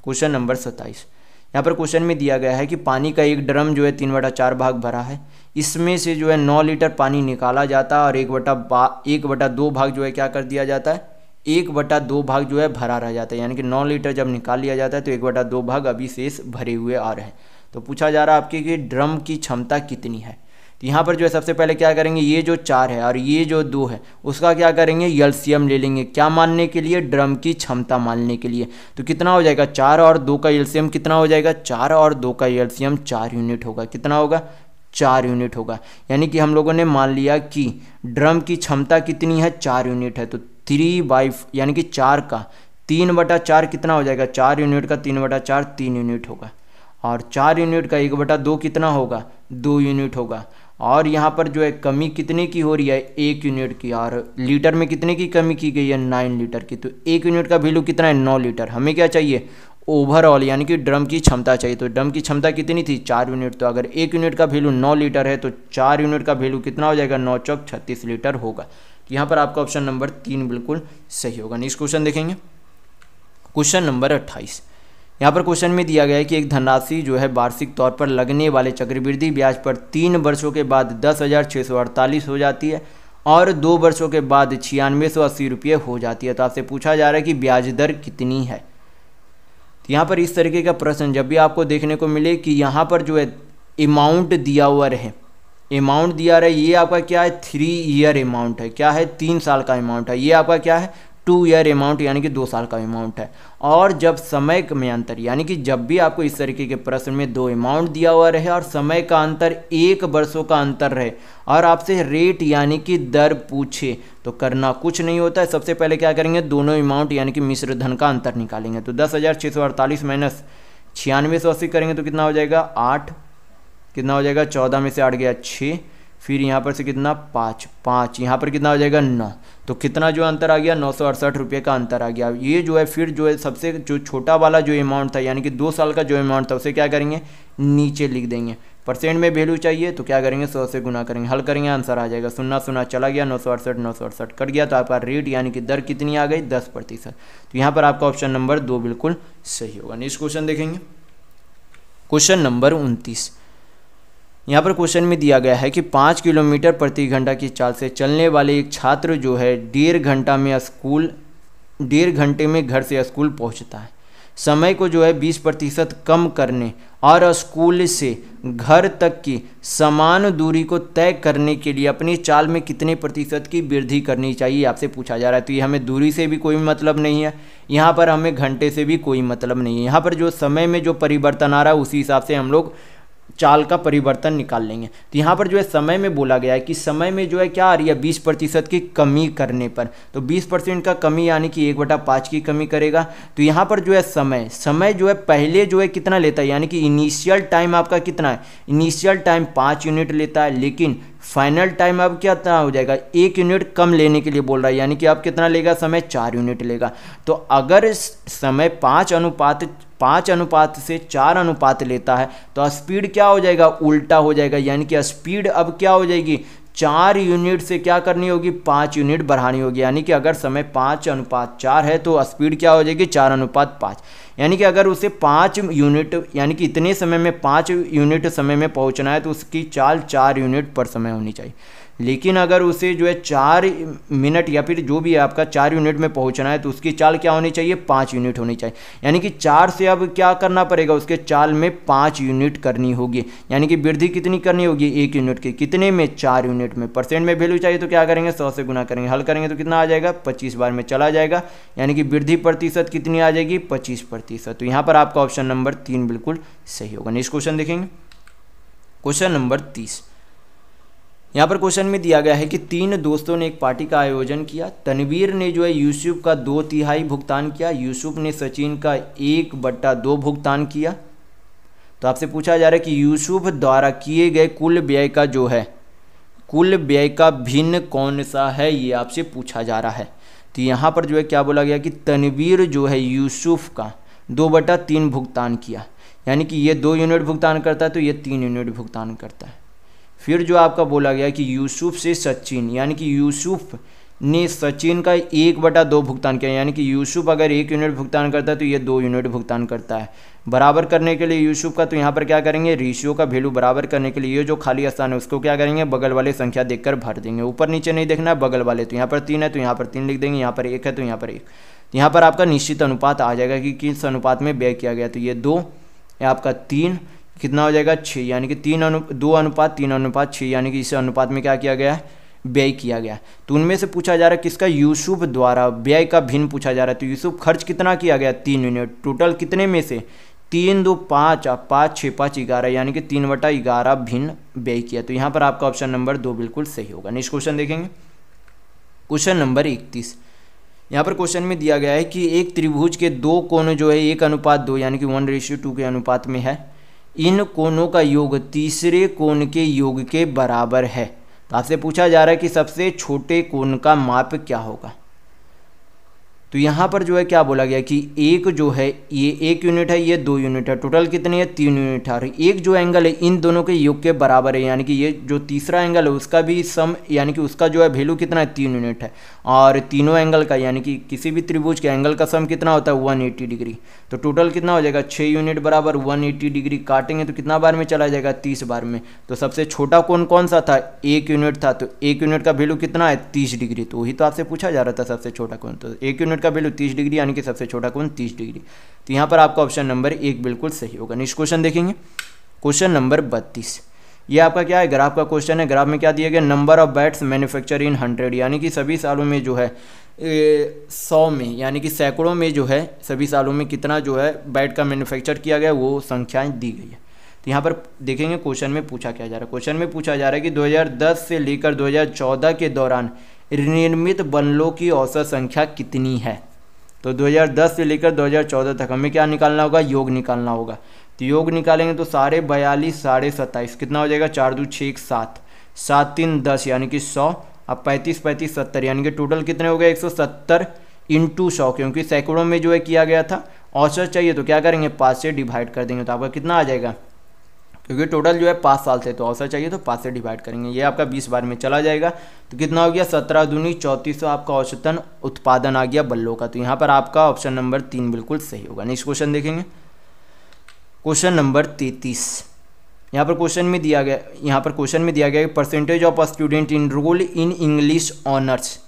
क्वेश्चन नंबर 27। यहाँ पर क्वेश्चन में दिया गया है कि पानी का एक ड्रम जो है 3/4 भाग भरा है, इसमें से जो है 9 लीटर पानी निकाला जाता है और 1/2 भाग जो है क्या कर दिया जाता है 1/2 भाग जो है भरा रह जाता है, यानी कि 9 लीटर जब निकाल लिया जाता है तो 1/2 भाग अभी शेष भरे हुए आ रहे हैं। तो पूछा जा रहा है आपके कि ड्रम की क्षमता कितनी है। तो यहाँ पर जो है सबसे पहले क्या करेंगे, ये जो 4 है और ये जो 2 है उसका क्या करेंगे एलसीएम ले लेंगे, क्या मानने के लिए ड्रम की क्षमता मानने के लिए। तो कितना हो जाएगा 4 और 2 का एलसीएम कितना हो जाएगा 4 और 2 का एलसीएम 4 यूनिट होगा, कितना होगा 4 यूनिट होगा। यानी कि हम लोगों ने मान लिया कि ड्रम की क्षमता कितनी है 4 यूनिट है, तो 3/5 यानी कि 4 का 3/4 कितना हो जाएगा 4 यूनिट का 3/4 3 यूनिट होगा, और 4 यूनिट का 1/2 कितना होगा 2 यूनिट होगा। और यहाँ पर जो है कमी कितने की हो रही है 1 यूनिट की, और लीटर में कितने की कमी की गई है 9 लीटर की। तो 1 यूनिट का वैल्यू कितना है 9 लीटर। हमें क्या चाहिए ओवरऑल यानी कि ड्रम की क्षमता चाहिए। तो ड्रम की क्षमता कितनी थी 4 यूनिट, तो अगर 1 यूनिट का वैल्यू 9 लीटर है तो 4 यूनिट का वैल्यू कितना हो जाएगा 9 चौक 36 लीटर होगा। तो यहाँ पर आपका ऑप्शन नंबर 3 बिल्कुल सही होगा। नेक्स्ट क्वेश्चन देखेंगे, क्वेश्चन नंबर 28। यहाँ पर क्वेश्चन में दिया गया है कि एक धनराशि जो है वार्षिक तौर पर लगने वाले चक्रवृद्धि ब्याज पर 3 वर्षों के बाद 10,648 हो जाती है और 2 वर्षों के बाद 9680 रुपये हो जाती है। तो आपसे पूछा जा रहा है कि ब्याज दर कितनी है। तो यहाँ पर इस तरीके का प्रश्न जब भी आपको देखने को मिले कि यहाँ पर जो है अमाउंट दिया हुआ रहे, अमाउंट दिया रहे, ये आपका क्या है 3 ईयर अमाउंट है, क्या है 3 साल का अमाउंट है, ये आपका क्या है 2 ईयर अमाउंट यानी कि 2 साल का अमाउंट है। और जब समय में अंतर यानी कि जब भी आपको इस तरीके के प्रश्न में 2 अमाउंट दिया हुआ रहे और समय का अंतर 1 वर्षों का अंतर रहे और आपसे रेट यानी कि दर पूछे तो करना कुछ नहीं होता है। सबसे पहले क्या करेंगे दोनों अमाउंट यानी कि मिश्र धन का अंतर निकालेंगे। तो 10,648 माइनस 9680 करेंगे तो कितना हो जाएगा 8, कितना हो जाएगा 14 में से 8 गया 6, फिर यहाँ पर से कितना 5 5, यहाँ पर कितना हो जाएगा 9। तो कितना जो अंतर आ गया 968 रुपये का अंतर आ गया। ये जो है फिर जो है सबसे जो छोटा वाला जो अमाउंट था यानी कि 2 साल का जो अमाउंट था उसे क्या करेंगे नीचे लिख देंगे। परसेंट में वैल्यू चाहिए तो क्या करेंगे 100 से गुना करेंगे, हल करेंगे आंसर आ जाएगा। 0 0 चला गया 968 कट गया तो आपका रेट यानी कि दर कितनी आ गई 10%। तो यहाँ पर आपका ऑप्शन नंबर 2 बिल्कुल सही होगा। नेक्स्ट क्वेश्चन देखेंगे क्वेश्चन नंबर 29। यहाँ पर क्वेश्चन में दिया गया है कि 5 किलोमीटर प्रति घंटा की चाल से चलने वाले एक छात्र जो है 1.5 घंटे में घर से स्कूल पहुँचता है। समय को जो है 20% कम करने और स्कूल से घर तक की समान दूरी को तय करने के लिए अपनी चाल में कितने प्रतिशत की वृद्धि करनी चाहिए आपसे पूछा जा रहा है। तो ये हमें दूरी से भी कोई मतलब नहीं है, यहाँ पर हमें घंटे से भी कोई मतलब नहीं है। यहाँ पर जो समय में जो परिवर्तन आ रहा है उसी हिसाब से हम लोग चाल का परिवर्तन निकाल लेंगे। तो यहाँ पर जो है समय में बोला गया है कि समय में जो है क्या आ रही है 20% की कमी करने पर, तो 20% का कमी यानी कि 1/5 की कमी करेगा। तो यहाँ पर जो है समय जो है पहले जो है कितना लेता है यानी कि इनिशियल टाइम आपका कितना है, इनिशियल टाइम 5 यूनिट लेता है, लेकिन फाइनल टाइम अब कितना हो जाएगा 1 यूनिट कम लेने के लिए बोल रहा है यानी कि अब कितना लेगा समय 4 यूनिट लेगा। तो अगर समय 5 से 4 अनुपात लेता है तो स्पीड क्या हो जाएगा उल्टा हो जाएगा यानी कि स्पीड अब क्या हो जाएगी 4 यूनिट से क्या करनी होगी 5 यूनिट बढ़ानी होगी। यानी कि अगर समय 5:4 है तो स्पीड क्या हो जाएगी 4:5। यानी कि अगर उसे 5 यूनिट यानी कि इतने समय में 5 यूनिट समय में पहुंचना है तो उसकी चाल 4 यूनिट पर समय होनी चाहिए। लेकिन अगर उसे जो है 4 मिनट या फिर जो भी है आपका 4 यूनिट में पहुंचना है तो उसकी चाल क्या होनी चाहिए 5 यूनिट होनी चाहिए। यानी कि 4 से अब क्या करना पड़ेगा उसके चाल में 5 यूनिट करनी होगी। यानी कि वृद्धि कितनी करनी होगी 1 यूनिट की, कितने में 4 यूनिट में। परसेंट में वैल्यू चाहिए तो क्या करेंगे 100 से गुना करेंगे, हल करेंगे तो कितना आ जाएगा 25 बार में चला जाएगा। यानी कि वृद्धि प्रतिशत कितनी आ जाएगी 25%। तो यहाँ पर आपका ऑप्शन नंबर 3 बिल्कुल सही होगा। नेक्स्ट क्वेश्चन देखेंगे क्वेश्चन नंबर 30। यहाँ पर क्वेश्चन में दिया गया है कि 3 दोस्तों ने एक पार्टी का आयोजन किया। तनवीर ने जो है यूसुफ का 2/3 भुगतान किया, यूसुफ ने सचिन का 1/2 भुगतान किया। तो आपसे पूछा जा रहा है कि यूसुफ द्वारा किए गए कुल व्यय का जो है कुल व्यय का भिन्न कौन सा है, ये आपसे पूछा जा रहा है। तो यहाँ पर जो है क्या बोला गया कि तनवीर जो है यूसुफ का 2/3 भुगतान किया। यानी कि ये 2 यूनिट भुगतान करता है तो ये 3 यूनिट भुगतान करता है। फिर जो आपका बोला गया कि यूसुफ से सचिन यानी कि यूसुफ ने सचिन का 1/2 भुगतान किया। यानी कि यूसुफ अगर 1 यूनिट भुगतान करता है तो ये 2 यूनिट भुगतान करता है। बराबर करने के लिए यूसुफ का तो यहाँ पर क्या करेंगे रेशियो का वैल्यू बराबर करने के लिए ये जो खाली स्थान है उसको क्या करेंगे बगल वाले संख्या देखकर भर देंगे। ऊपर नीचे नहीं देखना बगल वाले, तो यहाँ पर 3 है तो यहाँ पर 3 लिख देंगे, यहाँ पर 1 है तो यहाँ पर 1। यहाँ पर आपका निश्चित अनुपात आ जाएगा कि किस अनुपात में व्यय किया गया। तो ये 2 आपका 3 कितना हो जाएगा 6। यानी कि 2:3:6 यानी कि इस अनुपात में क्या किया गया है व्यय किया गया। तो उनमें से पूछा जा रहा है किसका यूसुफ द्वारा व्यय का भिन्न पूछा जा रहा है। तो यूसुफ खर्च कितना किया गया 3 यूनिट, टोटल कितने में से 3 2 5 5 6 5 11 यानी कि 3/11 भिन्न व्यय किया। तो यहाँ पर आपका ऑप्शन नंबर 2 बिल्कुल सही होगा। नेक्स्ट क्वेश्चन देखेंगे क्वेश्चन नंबर 31। यहाँ पर क्वेश्चन में दिया गया है कि एक त्रिभुज के 2 कोण जो है 1:2 यानी कि 1:2 के अनुपात में है। इन कोणों का योग तीसरे कोण के योग के बराबर है। तो आपसे पूछा जा रहा है कि सबसे छोटे कोण का माप क्या होगा। तो यहाँ पर जो है क्या बोला गया कि एक जो है ये 1 यूनिट है, ये 2 यूनिट है, टोटल कितनी है 3 यूनिट है। और एक जो एंगल है इन दोनों के योग के बराबर है। यानी कि ये जो तीसरा एंगल है उसका भी सम यानी कि उसका जो है वैल्यू कितना है 3 यूनिट है। और तीनों एंगल का यानी कि किसी भी त्रिभुज के एंगल का सम कितना होता है 180 डिग्री। तो टोटल कितना हो जाएगा 6 यूनिट बराबर 180 डिग्री काटेंगे तो कितना बार में चला जाएगा 30 बार में। तो सबसे छोटा कोण कौन सा था 1 यूनिट था। तो 1 यूनिट का वैल्यू कितना है 30 डिग्री। तो वही तो आपसे पूछा जा रहा था सबसे छोटा कोण। तो 1 यूनिट का वैल्यू 30 डिग्री यानी कि सबसे छोटा कोण 30 डिग्री। तो यहाँ पर आपका ऑप्शन नंबर 1 बिल्कुल सही होगा। नेक्स्ट क्वेश्चन देखेंगे क्वेश्चन नंबर 32। ये आपका क्या है ग्राफ का क्वेश्चन है। ग्राफ में क्या दिया गया नंबर ऑफ बैट्स मैन्युफैक्चर इन 100 यानी कि सभी सालों में जो है 100 में यानी कि सैकड़ों में जो है सभी सालों में कितना जो है बैट का मैन्युफैक्चर किया गया वो संख्याएं दी गई है। तो यहाँ पर देखेंगे क्वेश्चन में पूछा क्या जा रहा है। क्वेश्चन में पूछा जा रहा है कि 2010 से लेकर 2014 के दौरान निर्मित बल्लों की औसत संख्या कितनी है। तो 2010 से लेकर 2014 तक हमें क्या निकालना होगा योग निकालना होगा। तो योग निकालेंगे तो सारे 42 साढ़े 27 कितना हो जाएगा 4 2 6 7। 7 3 10 यानी कि 100। अब 35 35 70 यानी कि टोटल कितने हो गए 170 इंटू 100, क्योंकि सैकड़ों में जो है किया गया था। औसत चाहिए तो क्या करेंगे 5 से डिवाइड कर देंगे, तो आपका कितना आ जाएगा, क्योंकि टोटल जो है 5 साल से, तो औसत चाहिए तो 5 से डिवाइड करेंगे। ये आपका 20 बार में चला जाएगा, तो कितना हो गया 17 दूनी 3400 आपका औसतन उत्पादन आ गया बल्लों का। तो यहाँ पर आपका ऑप्शन नंबर 3 बिल्कुल सही होगा। नेक्स्ट क्वेश्चन देखेंगे, क्वेश्चन नंबर 33। यहाँ पर क्वेश्चन में दिया गया percentage of student enrol in English honours,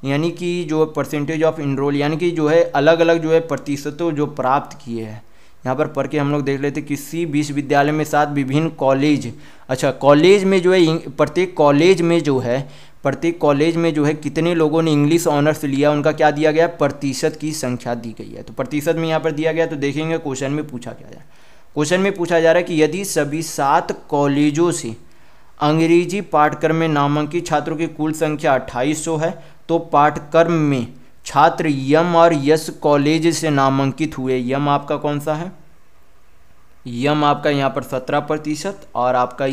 यानी कि जो परसेंटेज ऑफ इनरोल यानी कि जो है अलग अलग जो है प्रतिशतों जो प्राप्त किए हैं। यहाँ पर पढ़ के हम लोग देख लेते किसी विश्वविद्यालय में 7 विभिन्न कॉलेज, अच्छा कॉलेज में जो है प्रत्येक कॉलेज में जो है कितने लोगों ने इंग्लिश ऑनर्स लिया, उनका क्या दिया गया प्रतिशत की संख्या दी गई है। तो प्रतिशत में यहाँ पर दिया गया, तो देखेंगे क्वेश्चन में पूछा क्या जाए। क्वेश्चन में पूछा जा रहा है कि यदि सभी 7 कॉलेजों से अंग्रेजी पाठ्यक्रम में नामांकित छात्रों की कुल संख्या 2800 है, तो पाठ्यक्रम में छात्र यम और यस कॉलेज से नामांकित हुए। यम आपका कौन सा है, यम आपका यहाँ पर 17% और आपका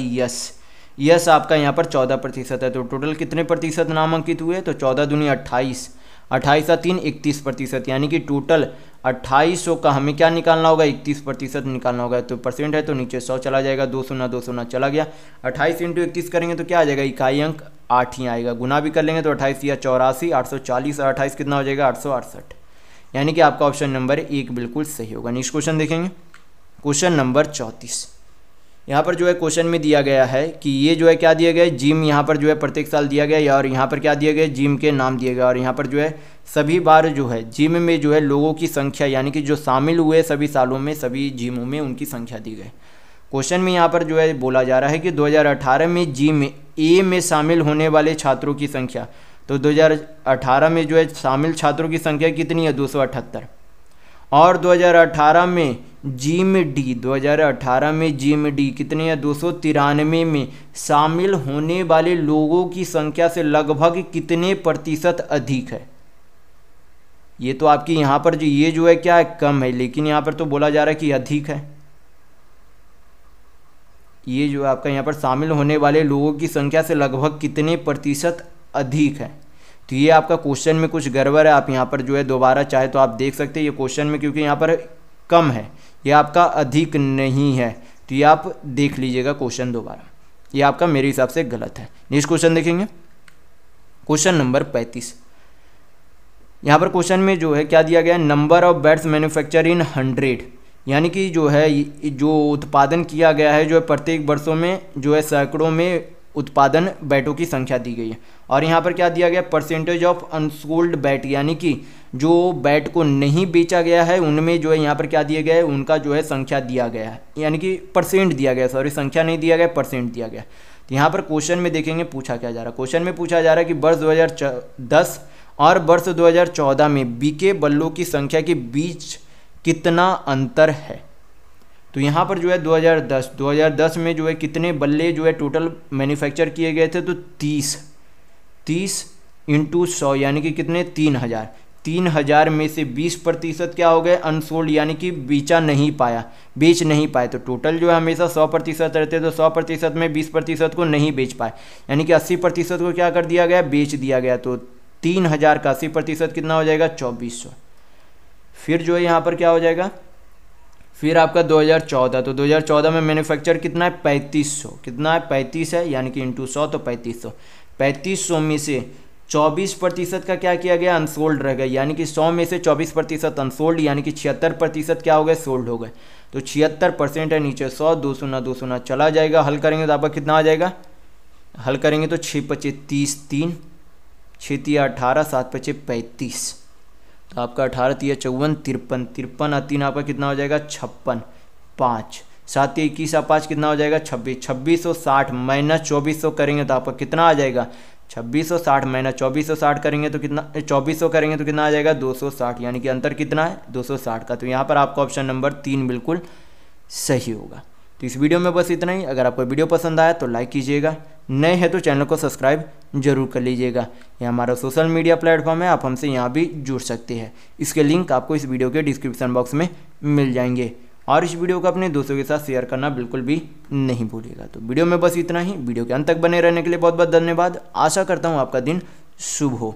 यस आपका यहाँ पर 14% है। तो टोटल कितने प्रतिशत नामांकित हुए, तो 14 दूनी 28, 28 और 3 31%, यानी कि टोटल 2800 का हमें क्या निकालना होगा 31% निकालना होगा। तो परसेंट है तो नीचे 100 चला जाएगा, 200 ना चला गया। 28 इंटू 31 करेंगे तो क्या आ जाएगा, इकाई अंक 8 ही आएगा। गुना भी कर लेंगे तो 28 या 84, 840 और 28 कितना हो जाएगा 868, यानी कि आपका ऑप्शन नंबर 1 बिल्कुल सही होगा। नेक्स्ट क्वेश्चन देखेंगे, क्वेश्चन नंबर 34। यहाँ पर जो है क्वेश्चन में दिया गया है कि ये जो है क्या दिया गया है, जिम यहाँ पर जो है प्रत्येक साल दिया गया है, और यहाँ पर क्या दिया गया है, जिम के नाम दिए गए, और यहाँ पर जो है सभी बार जो है जिम में जो है लोगों की संख्या यानी कि जो शामिल हुए सभी सालों में सभी जिमों में उनकी संख्या दी गई। क्वेश्चन में यहाँ पर जो है बोला जा रहा है कि 2018 में जिम ए में शामिल होने वाले छात्रों की संख्या, तो 2018 में जो है शामिल छात्रों की संख्या कितनी है 278, और 2018 में जिम डी कितनी है 293 में शामिल होने वाले लोगों की संख्या से लगभग कितने प्रतिशत अधिक है। ये तो आपकी यहाँ पर जो ये जो है क्या है कम है, लेकिन यहाँ पर तो बोला जा रहा है कि अधिक है। ये जो आपका यहाँ पर शामिल होने वाले लोगों की संख्या से लगभग कितने प्रतिशत अधिक है, तो ये आपका क्वेश्चन में कुछ गड़बड़ है। आप यहाँ पर जो है दोबारा चाहे तो आप देख सकते हैं ये क्वेश्चन में, क्योंकि यहाँ पर कम है, ये आपका अधिक नहीं है, तो ये आप देख लीजिएगा क्वेश्चन दोबारा, ये आपका मेरे हिसाब से गलत है। नेक्स्ट क्वेश्चन देखेंगे, क्वेश्चन नंबर 35। यहाँ पर क्वेश्चन में जो है क्या दिया गया है, नंबर ऑफ बैट्स मैन्युफैक्चर इन 100, यानी कि जो है जो उत्पादन किया गया है जो है प्रत्येक वर्षों में जो है सैकड़ों में उत्पादन बैटों की संख्या दी गई है। और यहाँ पर क्या दिया गया, परसेंटेज ऑफ अनसोल्ड बैट, यानी कि जो बैट को नहीं बेचा गया है उनमें जो है यहाँ पर क्या दिया गया है, उनका जो है संख्या दिया गया है, यानी कि परसेंट दिया गया, सॉरी संख्या नहीं दिया गया परसेंट दिया गया। तो यहाँ पर क्वेश्चन में देखेंगे पूछा क्या जा रहा है। क्वेश्चन में पूछा जा रहा है कि वर्ष 2010 और वर्ष 2014 में बिके बल्लों की संख्या के बीच कितना अंतर है। तो यहाँ पर जो है 2010 में जो है कितने बल्ले जो है टोटल मैन्युफैक्चर किए गए थे, तो 30 इंटू 100 यानी कि कितने 3000 में से 20% क्या हो गए अनसोल्ड, यानी कि बेच नहीं पाए। तो टोटल जो है हमेशा 100% रहते, तो 100% में 20% को नहीं बेच पाए, यानी कि 80% को क्या कर दिया गया, बेच दिया गया। तो 3000 का 80% कितना हो जाएगा 2400। फिर जो है यहाँ पर क्या हो जाएगा, फिर आपका 2014, तो 2014 में मैन्युफैक्चर कितना है 3500, कितना है 35 है, यानी कि इंटू 100 तो 3500 में से 24% का क्या किया गया अनसोल्ड रह गया, यानी कि 100 में से 24% अनसोल्ड, यानी कि 76% क्या हो गए सोल्ड हो गए। तो 76% है, नीचे 100, 200 ना चला जाएगा। हल करेंगे तो आपका कितना आ जाएगा, हल करेंगे तो 6 पचे 30, 3 6 तिया 18, 7 पचे 35, तो आपका 18 तिया 54, 53 और 3 आपका कितना हो जाएगा 56, 5 7 21 और 5 कितना हो जाएगा 26, 2660 माइनस 2400 करेंगे तो आपका कितना आ जाएगा 2660 माइनस 2460 करेंगे तो कितना 2400 करेंगे तो कितना आ जाएगा 260, यानी कि अंतर कितना है 260 का। तो यहाँ पर आपका ऑप्शन नंबर 3 बिल्कुल सही होगा। तो इस वीडियो में बस इतना ही। अगर आपको वीडियो पसंद आया तो लाइक कीजिएगा, नए हैं तो चैनल को सब्सक्राइब जरूर कर लीजिएगा। यह हमारा सोशल मीडिया प्लेटफॉर्म है, आप हमसे यहाँ भी जुड़ सकते हैं। इसके लिंक आपको इस वीडियो के डिस्क्रिप्शन बॉक्स में मिल जाएंगे। और इस वीडियो को अपने दोस्तों के साथ शेयर करना बिल्कुल भी नहीं भूलिएगा। तो वीडियो में बस इतना ही। वीडियो के अंत तक बने रहने के लिए बहुत बहुत धन्यवाद। आशा करता हूँ आपका दिन शुभ हो।